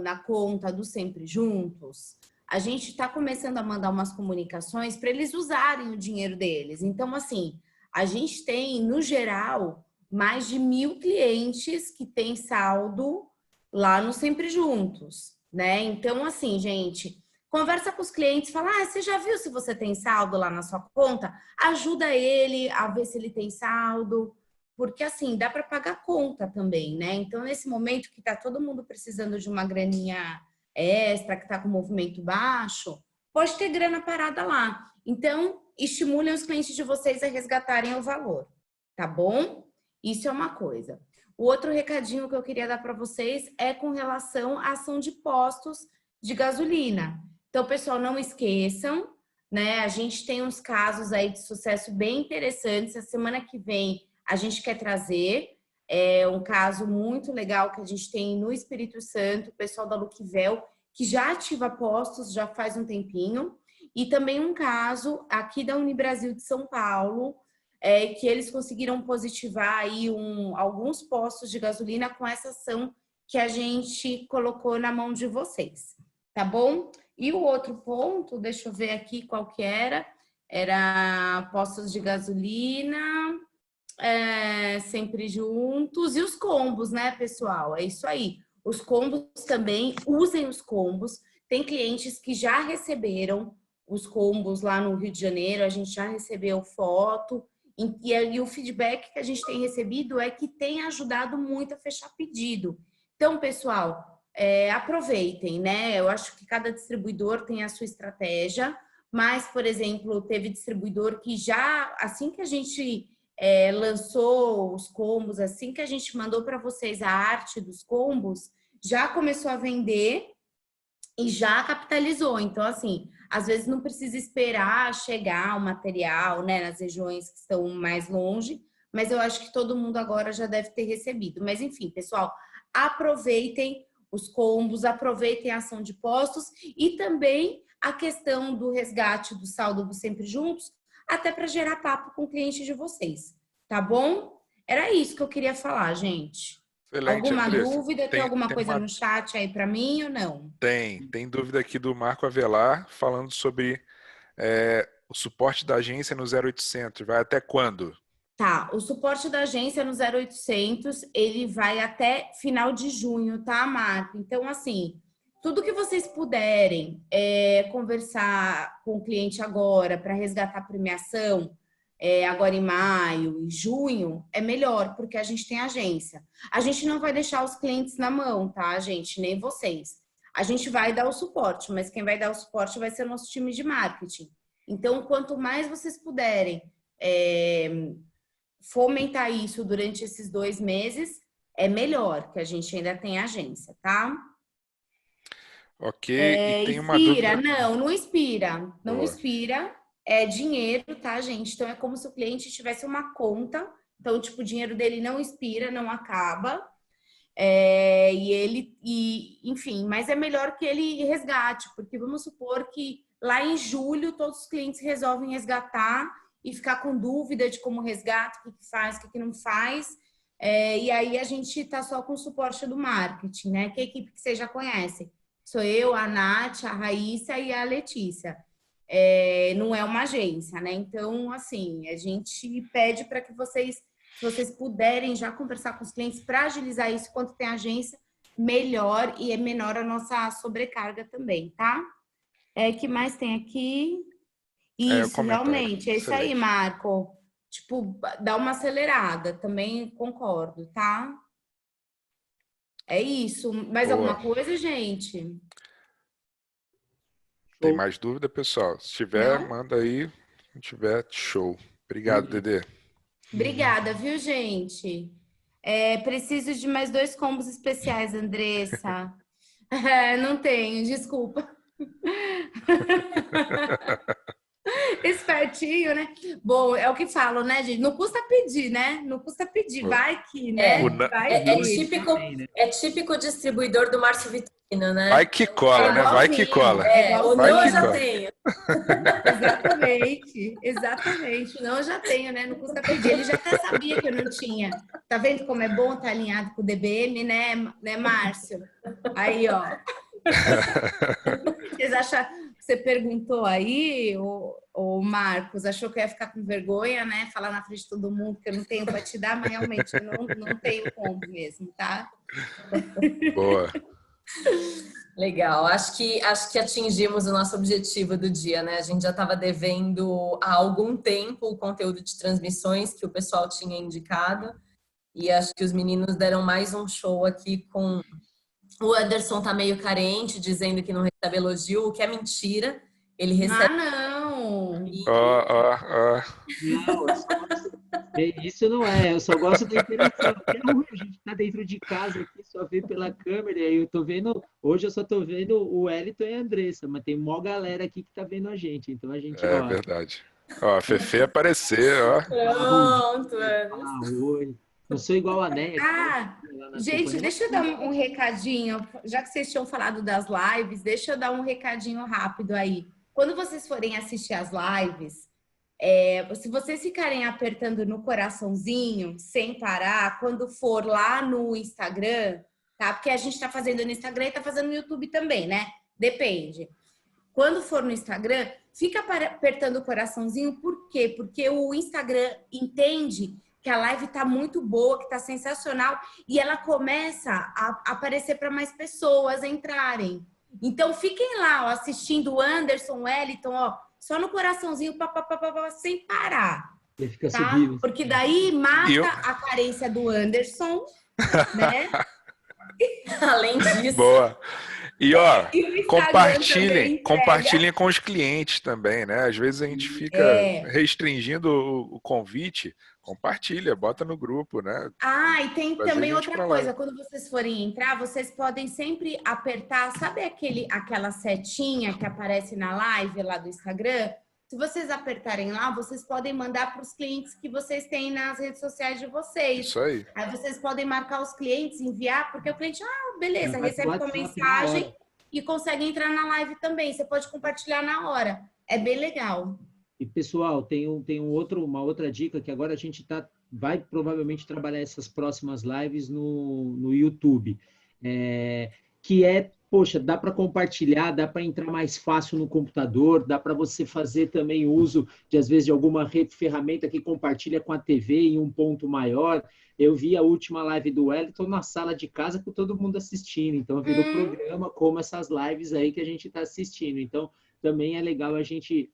Speaker 5: na conta do Sempre Juntos, a gente está começando a mandar umas comunicações para eles usarem o dinheiro deles. Então, assim, a gente tem, no geral, mais de 1.000 clientes que têm saldo lá no Sempre Juntos, né? Então, assim, gente, conversa com os clientes, fala, você já viu se você tem saldo lá na sua conta? Ajuda ele a ver se ele tem saldo, porque, assim, dá para pagar conta também, né? Então, nesse momento que tá todo mundo precisando de uma graninha extra, que tá com movimento baixo, pode ter grana parada lá. Então, estimulem os clientes de vocês a resgatarem o valor, tá bom? Isso é uma coisa. O outro recadinho que eu queria dar para vocês é com relação à ação de postos de gasolina. Então, pessoal, não esqueçam, né? A gente tem uns casos aí de sucesso bem interessantes. A semana que vem a gente quer trazer um caso muito legal que a gente tem no Espírito Santo, o pessoal da Luquivel, que já ativa postos já faz um tempinho. E também um caso aqui da Unibrasil de São Paulo, que eles conseguiram positivar aí alguns postos de gasolina com essa ação que a gente colocou na mão de vocês, tá bom? E o outro ponto, deixa eu ver aqui qual que era postos de gasolina, Sempre Juntos, e os combos, né, pessoal? É isso aí. Os combos também, usem os combos. Tem clientes que já receberam os combos lá no Rio de Janeiro, a gente já recebeu foto. E o feedback que a gente tem recebido é que tem ajudado muito a fechar pedido. Então, pessoal, aproveitem, né? Eu acho que cada distribuidor tem a sua estratégia, mas, por exemplo, teve distribuidor que já, assim que a gente lançou os combos, assim que a gente mandou para vocês a arte dos combos, já começou a vender e já capitalizou. Então, assim, às vezes não precisa esperar chegar o material, né, nas regiões que estão mais longe, mas eu acho que todo mundo agora já deve ter recebido. Mas, enfim, pessoal, aproveitem os combos, aproveitem a ação de postos e também a questão do resgate do saldo do Sempre Juntos, até para gerar papo com o cliente de vocês, tá bom? Era isso que eu queria falar, gente.
Speaker 2: Excelente,
Speaker 5: Alguma
Speaker 2: Andressa.
Speaker 5: dúvida? Tem alguma coisa
Speaker 2: uma...
Speaker 5: no chat aí para mim ou não?
Speaker 2: Tem dúvida aqui do Marco Avelar, falando sobre o suporte da agência no 0800. Vai até quando?
Speaker 5: Tá, o suporte da agência no 0800, ele vai até final de junho, tá, Marco? Então, assim, tudo que vocês puderem conversar com o cliente agora para resgatar a premiação, agora em maio e junho, é melhor, porque a gente tem agência. A gente não vai deixar os clientes na mão, tá, gente? Nem vocês. A gente vai dar o suporte, mas quem vai dar o suporte vai ser o nosso time de marketing. Então, quanto mais vocês puderem fomentar isso durante esses 2 meses, é melhor, que a gente ainda tem agência, tá?
Speaker 2: Ok, e tem uma
Speaker 5: Expira?
Speaker 2: dúvida...
Speaker 5: Não expira. Não
Speaker 2: Boa.
Speaker 5: expira. É dinheiro, tá, gente? Então, é como se o cliente tivesse uma conta. Então, tipo, o dinheiro dele não expira, não acaba. Enfim, mas é melhor que ele resgate, porque vamos supor que lá em julho todos os clientes resolvem resgatar e ficar com dúvida de como resgata, o que faz, o que não faz. E aí a gente tá só com o suporte do marketing, né? Que é a equipe que vocês já conhecem. Sou eu, a Nath, a Raíssa e a Letícia. Não é uma agência, né? Então, assim, a gente pede para que vocês, se vocês puderem já conversar com os clientes para agilizar isso, quanto tem agência, melhor e é menor a nossa sobrecarga também, tá? Que mais tem aqui? Isso, realmente, é isso aí,
Speaker 2: Excelente.
Speaker 5: Marco. Tipo, dá uma acelerada, também concordo, tá? É isso. Mais
Speaker 2: Boa.
Speaker 5: alguma coisa, gente?
Speaker 2: Tem mais dúvida, pessoal? Se tiver,
Speaker 5: Não?
Speaker 2: manda aí. Se tiver, show. Obrigado, Dedê.
Speaker 5: Obrigada, viu, gente? Preciso de mais 2 combos especiais, Andressa. Não tenho, desculpa. Espertinho, né? Bom, é o que falo, né, gente? Não custa pedir, né? Não custa pedir, vai que, né? Vai que.
Speaker 3: É típico distribuidor do Márcio Vitorino, né?
Speaker 2: Vai que cola, né? Vai que cola.
Speaker 3: O
Speaker 2: Vai
Speaker 3: não
Speaker 2: que
Speaker 3: eu já
Speaker 2: cola.
Speaker 3: tenho.
Speaker 5: Exatamente. Não, eu já tenho, né? Não custa pedir. Ele já até sabia que eu não tinha. Tá vendo como é bom estar alinhado com o DBM, né, Márcio? Aí, ó. Vocês acham... Você perguntou aí, o Marcos, achou que eu ia ficar com vergonha, né? Falar na frente de todo mundo que eu não tenho para te dar, mas realmente eu não tenho combo mesmo, tá?
Speaker 2: Boa.
Speaker 3: Legal, acho que atingimos o nosso objetivo do dia, né? A gente já estava devendo há algum tempo o conteúdo de transmissões que o pessoal tinha indicado e acho que os meninos deram mais um show aqui com... O Anderson tá meio carente, dizendo que não recebe elogio, o que é mentira. Ele recebe...
Speaker 5: não!
Speaker 2: Ó.
Speaker 4: Não, isso não é. Eu só gosto da interação. É ruim, a gente tá dentro de casa aqui, só vê pela câmera. E aí eu tô vendo... Hoje eu só tô vendo o Wellington e a Andressa, mas tem mó galera aqui que tá vendo a gente. Então a gente...
Speaker 2: É verdade. Ó, a Fefe aparecer, ó.
Speaker 3: Pronto, Anderson.
Speaker 4: Oi. Não sou igual a Néia.
Speaker 5: Gente, deixa eu dar um recadinho. Já que vocês tinham falado das lives, deixa eu dar um recadinho rápido aí. Quando vocês forem assistir as lives, se vocês ficarem apertando no coraçãozinho, sem parar, quando for lá no Instagram, tá? Porque a gente tá fazendo no Instagram e tá fazendo no YouTube também, né? Depende. Quando for no Instagram, fica apertando o coraçãozinho. Por quê? Porque o Instagram entende que a live tá muito boa, que tá sensacional, e ela começa a aparecer para mais pessoas entrarem. Então, fiquem lá, ó, assistindo o Anderson, Wellington, ó, só no coraçãozinho, sem parar,
Speaker 4: Ele fica
Speaker 5: tá?
Speaker 4: subindo.
Speaker 5: Porque daí mata
Speaker 2: E eu-
Speaker 5: a carência do Anderson, né?
Speaker 3: Além disso,
Speaker 2: Boa. E ó,
Speaker 5: E o Instagram
Speaker 2: compartilhem,
Speaker 5: também entrega.
Speaker 2: compartilhem com os clientes também, né? Às vezes a gente fica
Speaker 5: É.
Speaker 2: restringindo o convite, compartilha, bota no grupo, né?
Speaker 5: Ah, e tem
Speaker 2: Trazer
Speaker 5: também
Speaker 2: gente
Speaker 5: outra
Speaker 2: pra lá.
Speaker 5: coisa, quando vocês forem entrar, vocês podem sempre apertar, sabe aquela setinha que aparece na live lá do Instagram? Se vocês apertarem lá, vocês podem mandar para os clientes que vocês têm nas redes sociais de vocês.
Speaker 2: Isso aí.
Speaker 5: Aí vocês podem marcar os clientes, enviar, porque o cliente, beleza,
Speaker 4: Já vai
Speaker 5: recebe
Speaker 4: pro
Speaker 5: tua
Speaker 4: WhatsApp na
Speaker 5: mensagem
Speaker 4: hora.
Speaker 5: e consegue entrar na live também. Você pode compartilhar na hora. É bem legal.
Speaker 4: E, pessoal, tem uma outra dica que agora a gente vai provavelmente trabalhar essas próximas lives no YouTube. Poxa, dá para compartilhar, dá para entrar mais fácil no computador, dá para você fazer também uso, às vezes, de alguma ferramenta que compartilha com a TV em um ponto maior. Eu vi a última live do Wellington na sala de casa com todo mundo assistindo. Então, virou programa como essas lives aí que a gente está assistindo. Então, também é legal a gente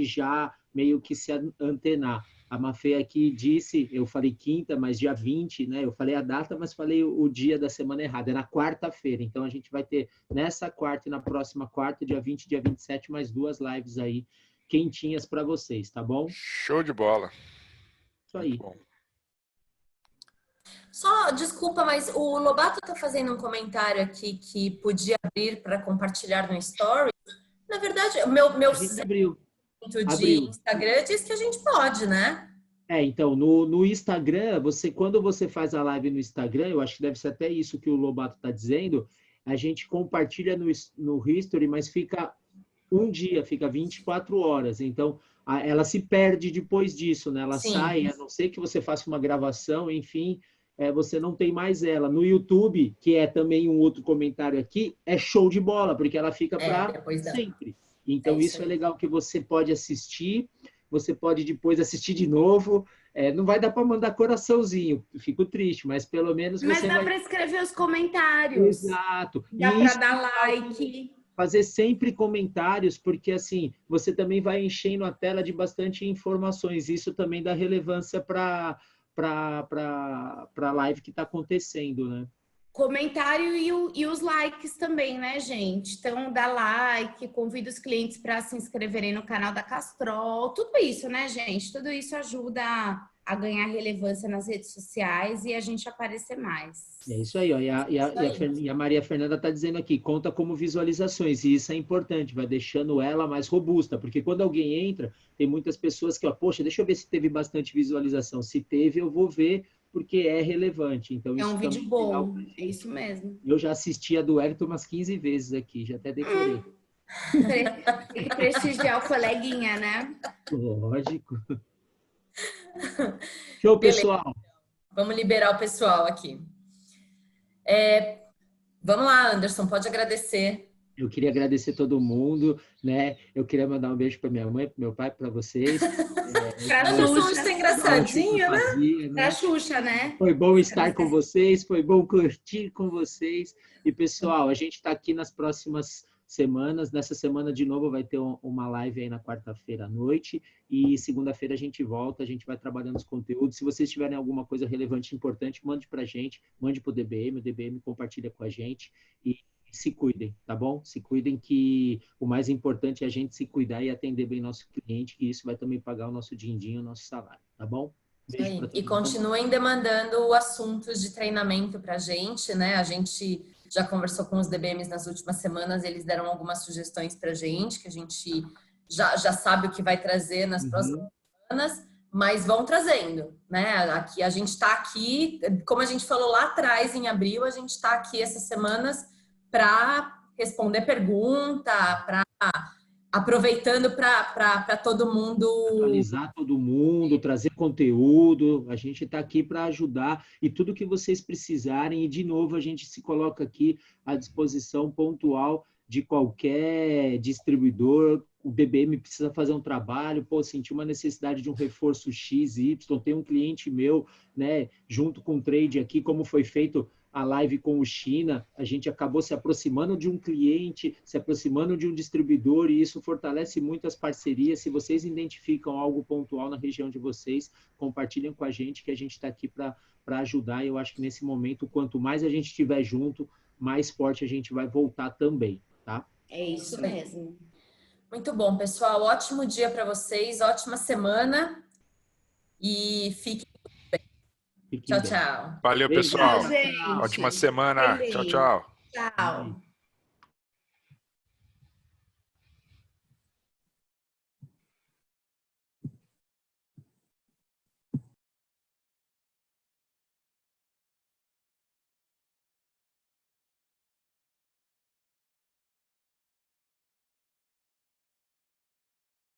Speaker 4: já meio que se antenar. A Mafê aqui disse, eu falei quinta, mas dia 20, né? Eu falei a data, mas falei o dia da semana errada. É na quarta-feira. Então, a gente vai ter nessa quarta e na próxima quarta, dia 20 e dia 27, mais 2 lives aí quentinhas para vocês, tá bom?
Speaker 2: Show de bola.
Speaker 4: Isso aí.
Speaker 2: Bom.
Speaker 3: só desculpa, mas o Lobato tá fazendo um comentário aqui que podia abrir para compartilhar no Story. Na verdade, o meu
Speaker 4: A gente abriu.
Speaker 3: de Instagram diz que a gente pode, né?
Speaker 4: Então, no Instagram, quando você faz a live no Instagram, eu acho que deve ser até isso que o Lobato está dizendo, a gente compartilha no History, mas fica um dia, fica 24 horas. Então, ela se perde depois disso, né? Ela
Speaker 3: Sim.
Speaker 4: sai, a não ser que você faça uma gravação, enfim, você não tem mais ela. No YouTube, que é também um outro comentário aqui, é show de bola, porque ela fica para sempre. Então, isso é legal que você pode assistir, você pode depois assistir de novo. Não vai dar para mandar coraçãozinho, fico triste, mas pelo menos
Speaker 5: Mas
Speaker 4: você
Speaker 5: dá
Speaker 4: vai...
Speaker 5: para escrever os comentários.
Speaker 4: Exato.
Speaker 5: Dá para dar like.
Speaker 4: Fazer sempre comentários, porque assim, você também vai enchendo a tela de bastante informações. Isso também dá relevância para a live que está acontecendo, né?
Speaker 5: Comentário e os likes também, né, gente? Então, dá like, convida os clientes para se inscreverem no canal da Castrol, tudo isso, né, gente? Tudo isso ajuda a ganhar relevância nas redes sociais e a gente aparecer mais.
Speaker 4: É isso aí, ó. E a Maria Fernanda está dizendo aqui, conta como visualizações, e isso é importante, vai deixando ela mais robusta, porque quando alguém entra, tem muitas pessoas que, poxa, deixa eu ver se teve bastante visualização. Se teve, eu vou ver, porque é relevante. Então,
Speaker 5: é
Speaker 4: isso
Speaker 5: um vídeo bom, é isso mesmo.
Speaker 4: Eu já assisti a do Wellington umas 15 vezes aqui, já até decorei.
Speaker 5: Tem que prestigiar o coleguinha, né?
Speaker 4: Lógico. Show, pessoal.
Speaker 3: Vamos liberar o pessoal aqui. Vamos lá, Anderson, pode agradecer.
Speaker 4: Eu queria agradecer todo mundo, né? Eu queria mandar um beijo para minha mãe, para meu pai, para vocês.
Speaker 5: Pra
Speaker 3: Anderson
Speaker 5: Xuxa.
Speaker 3: está engraçadinho, né?
Speaker 5: Pra Xuxa, né?
Speaker 4: Foi bom estar com vocês, foi bom curtir com vocês. E, pessoal, a gente está aqui nas próximas semanas. Nessa semana, de novo, vai ter uma live aí na quarta-feira à noite. E segunda-feira a gente volta, a gente vai trabalhando os conteúdos. Se vocês tiverem alguma coisa relevante, importante, mande para a gente, mande para o DBM compartilha com a gente. E se cuidem, tá bom? Se cuidem, que o mais importante é a gente se cuidar e atender bem nosso cliente, que isso vai também pagar o nosso din-din, o nosso salário, tá bom? Beijo pra todo
Speaker 3: E
Speaker 4: mundo.
Speaker 3: continuem demandando assuntos de treinamento para a gente, né? A gente já conversou com os DBMs nas últimas semanas, eles deram algumas sugestões para a gente, que a gente já sabe o que vai trazer nas próximas semanas, mas vão trazendo, né? Aqui, a gente está aqui, como a gente falou lá atrás, em abril, a gente está aqui essas semanas para responder pergunta, aproveitando para todo mundo...
Speaker 4: Atualizar todo mundo, trazer conteúdo, a gente está aqui para ajudar, e tudo que vocês precisarem, e de novo a gente se coloca aqui à disposição pontual de qualquer distribuidor, o BBM precisa fazer um trabalho, pô, senti uma necessidade de um reforço X, Y, tem um cliente meu, né, junto com o trade aqui, como foi feito a live com o China, a gente acabou se aproximando de um cliente, se aproximando de um distribuidor, e isso fortalece muito as parcerias. Se vocês identificam algo pontual na região de vocês, compartilhem com a gente, que a gente está aqui para ajudar, e eu acho que nesse momento, quanto mais a gente estiver junto, mais forte a gente vai voltar também, tá?
Speaker 5: É isso mesmo.
Speaker 3: Muito bom, pessoal. Ótimo dia para vocês, ótima semana e fiquem
Speaker 4: Fiquem
Speaker 3: tchau,
Speaker 4: bem.
Speaker 3: tchau.
Speaker 2: Valeu,
Speaker 4: Beijo.
Speaker 2: pessoal.
Speaker 5: Tchau, gente.
Speaker 2: Ótima semana. Tchau, tchau.
Speaker 5: Tchau.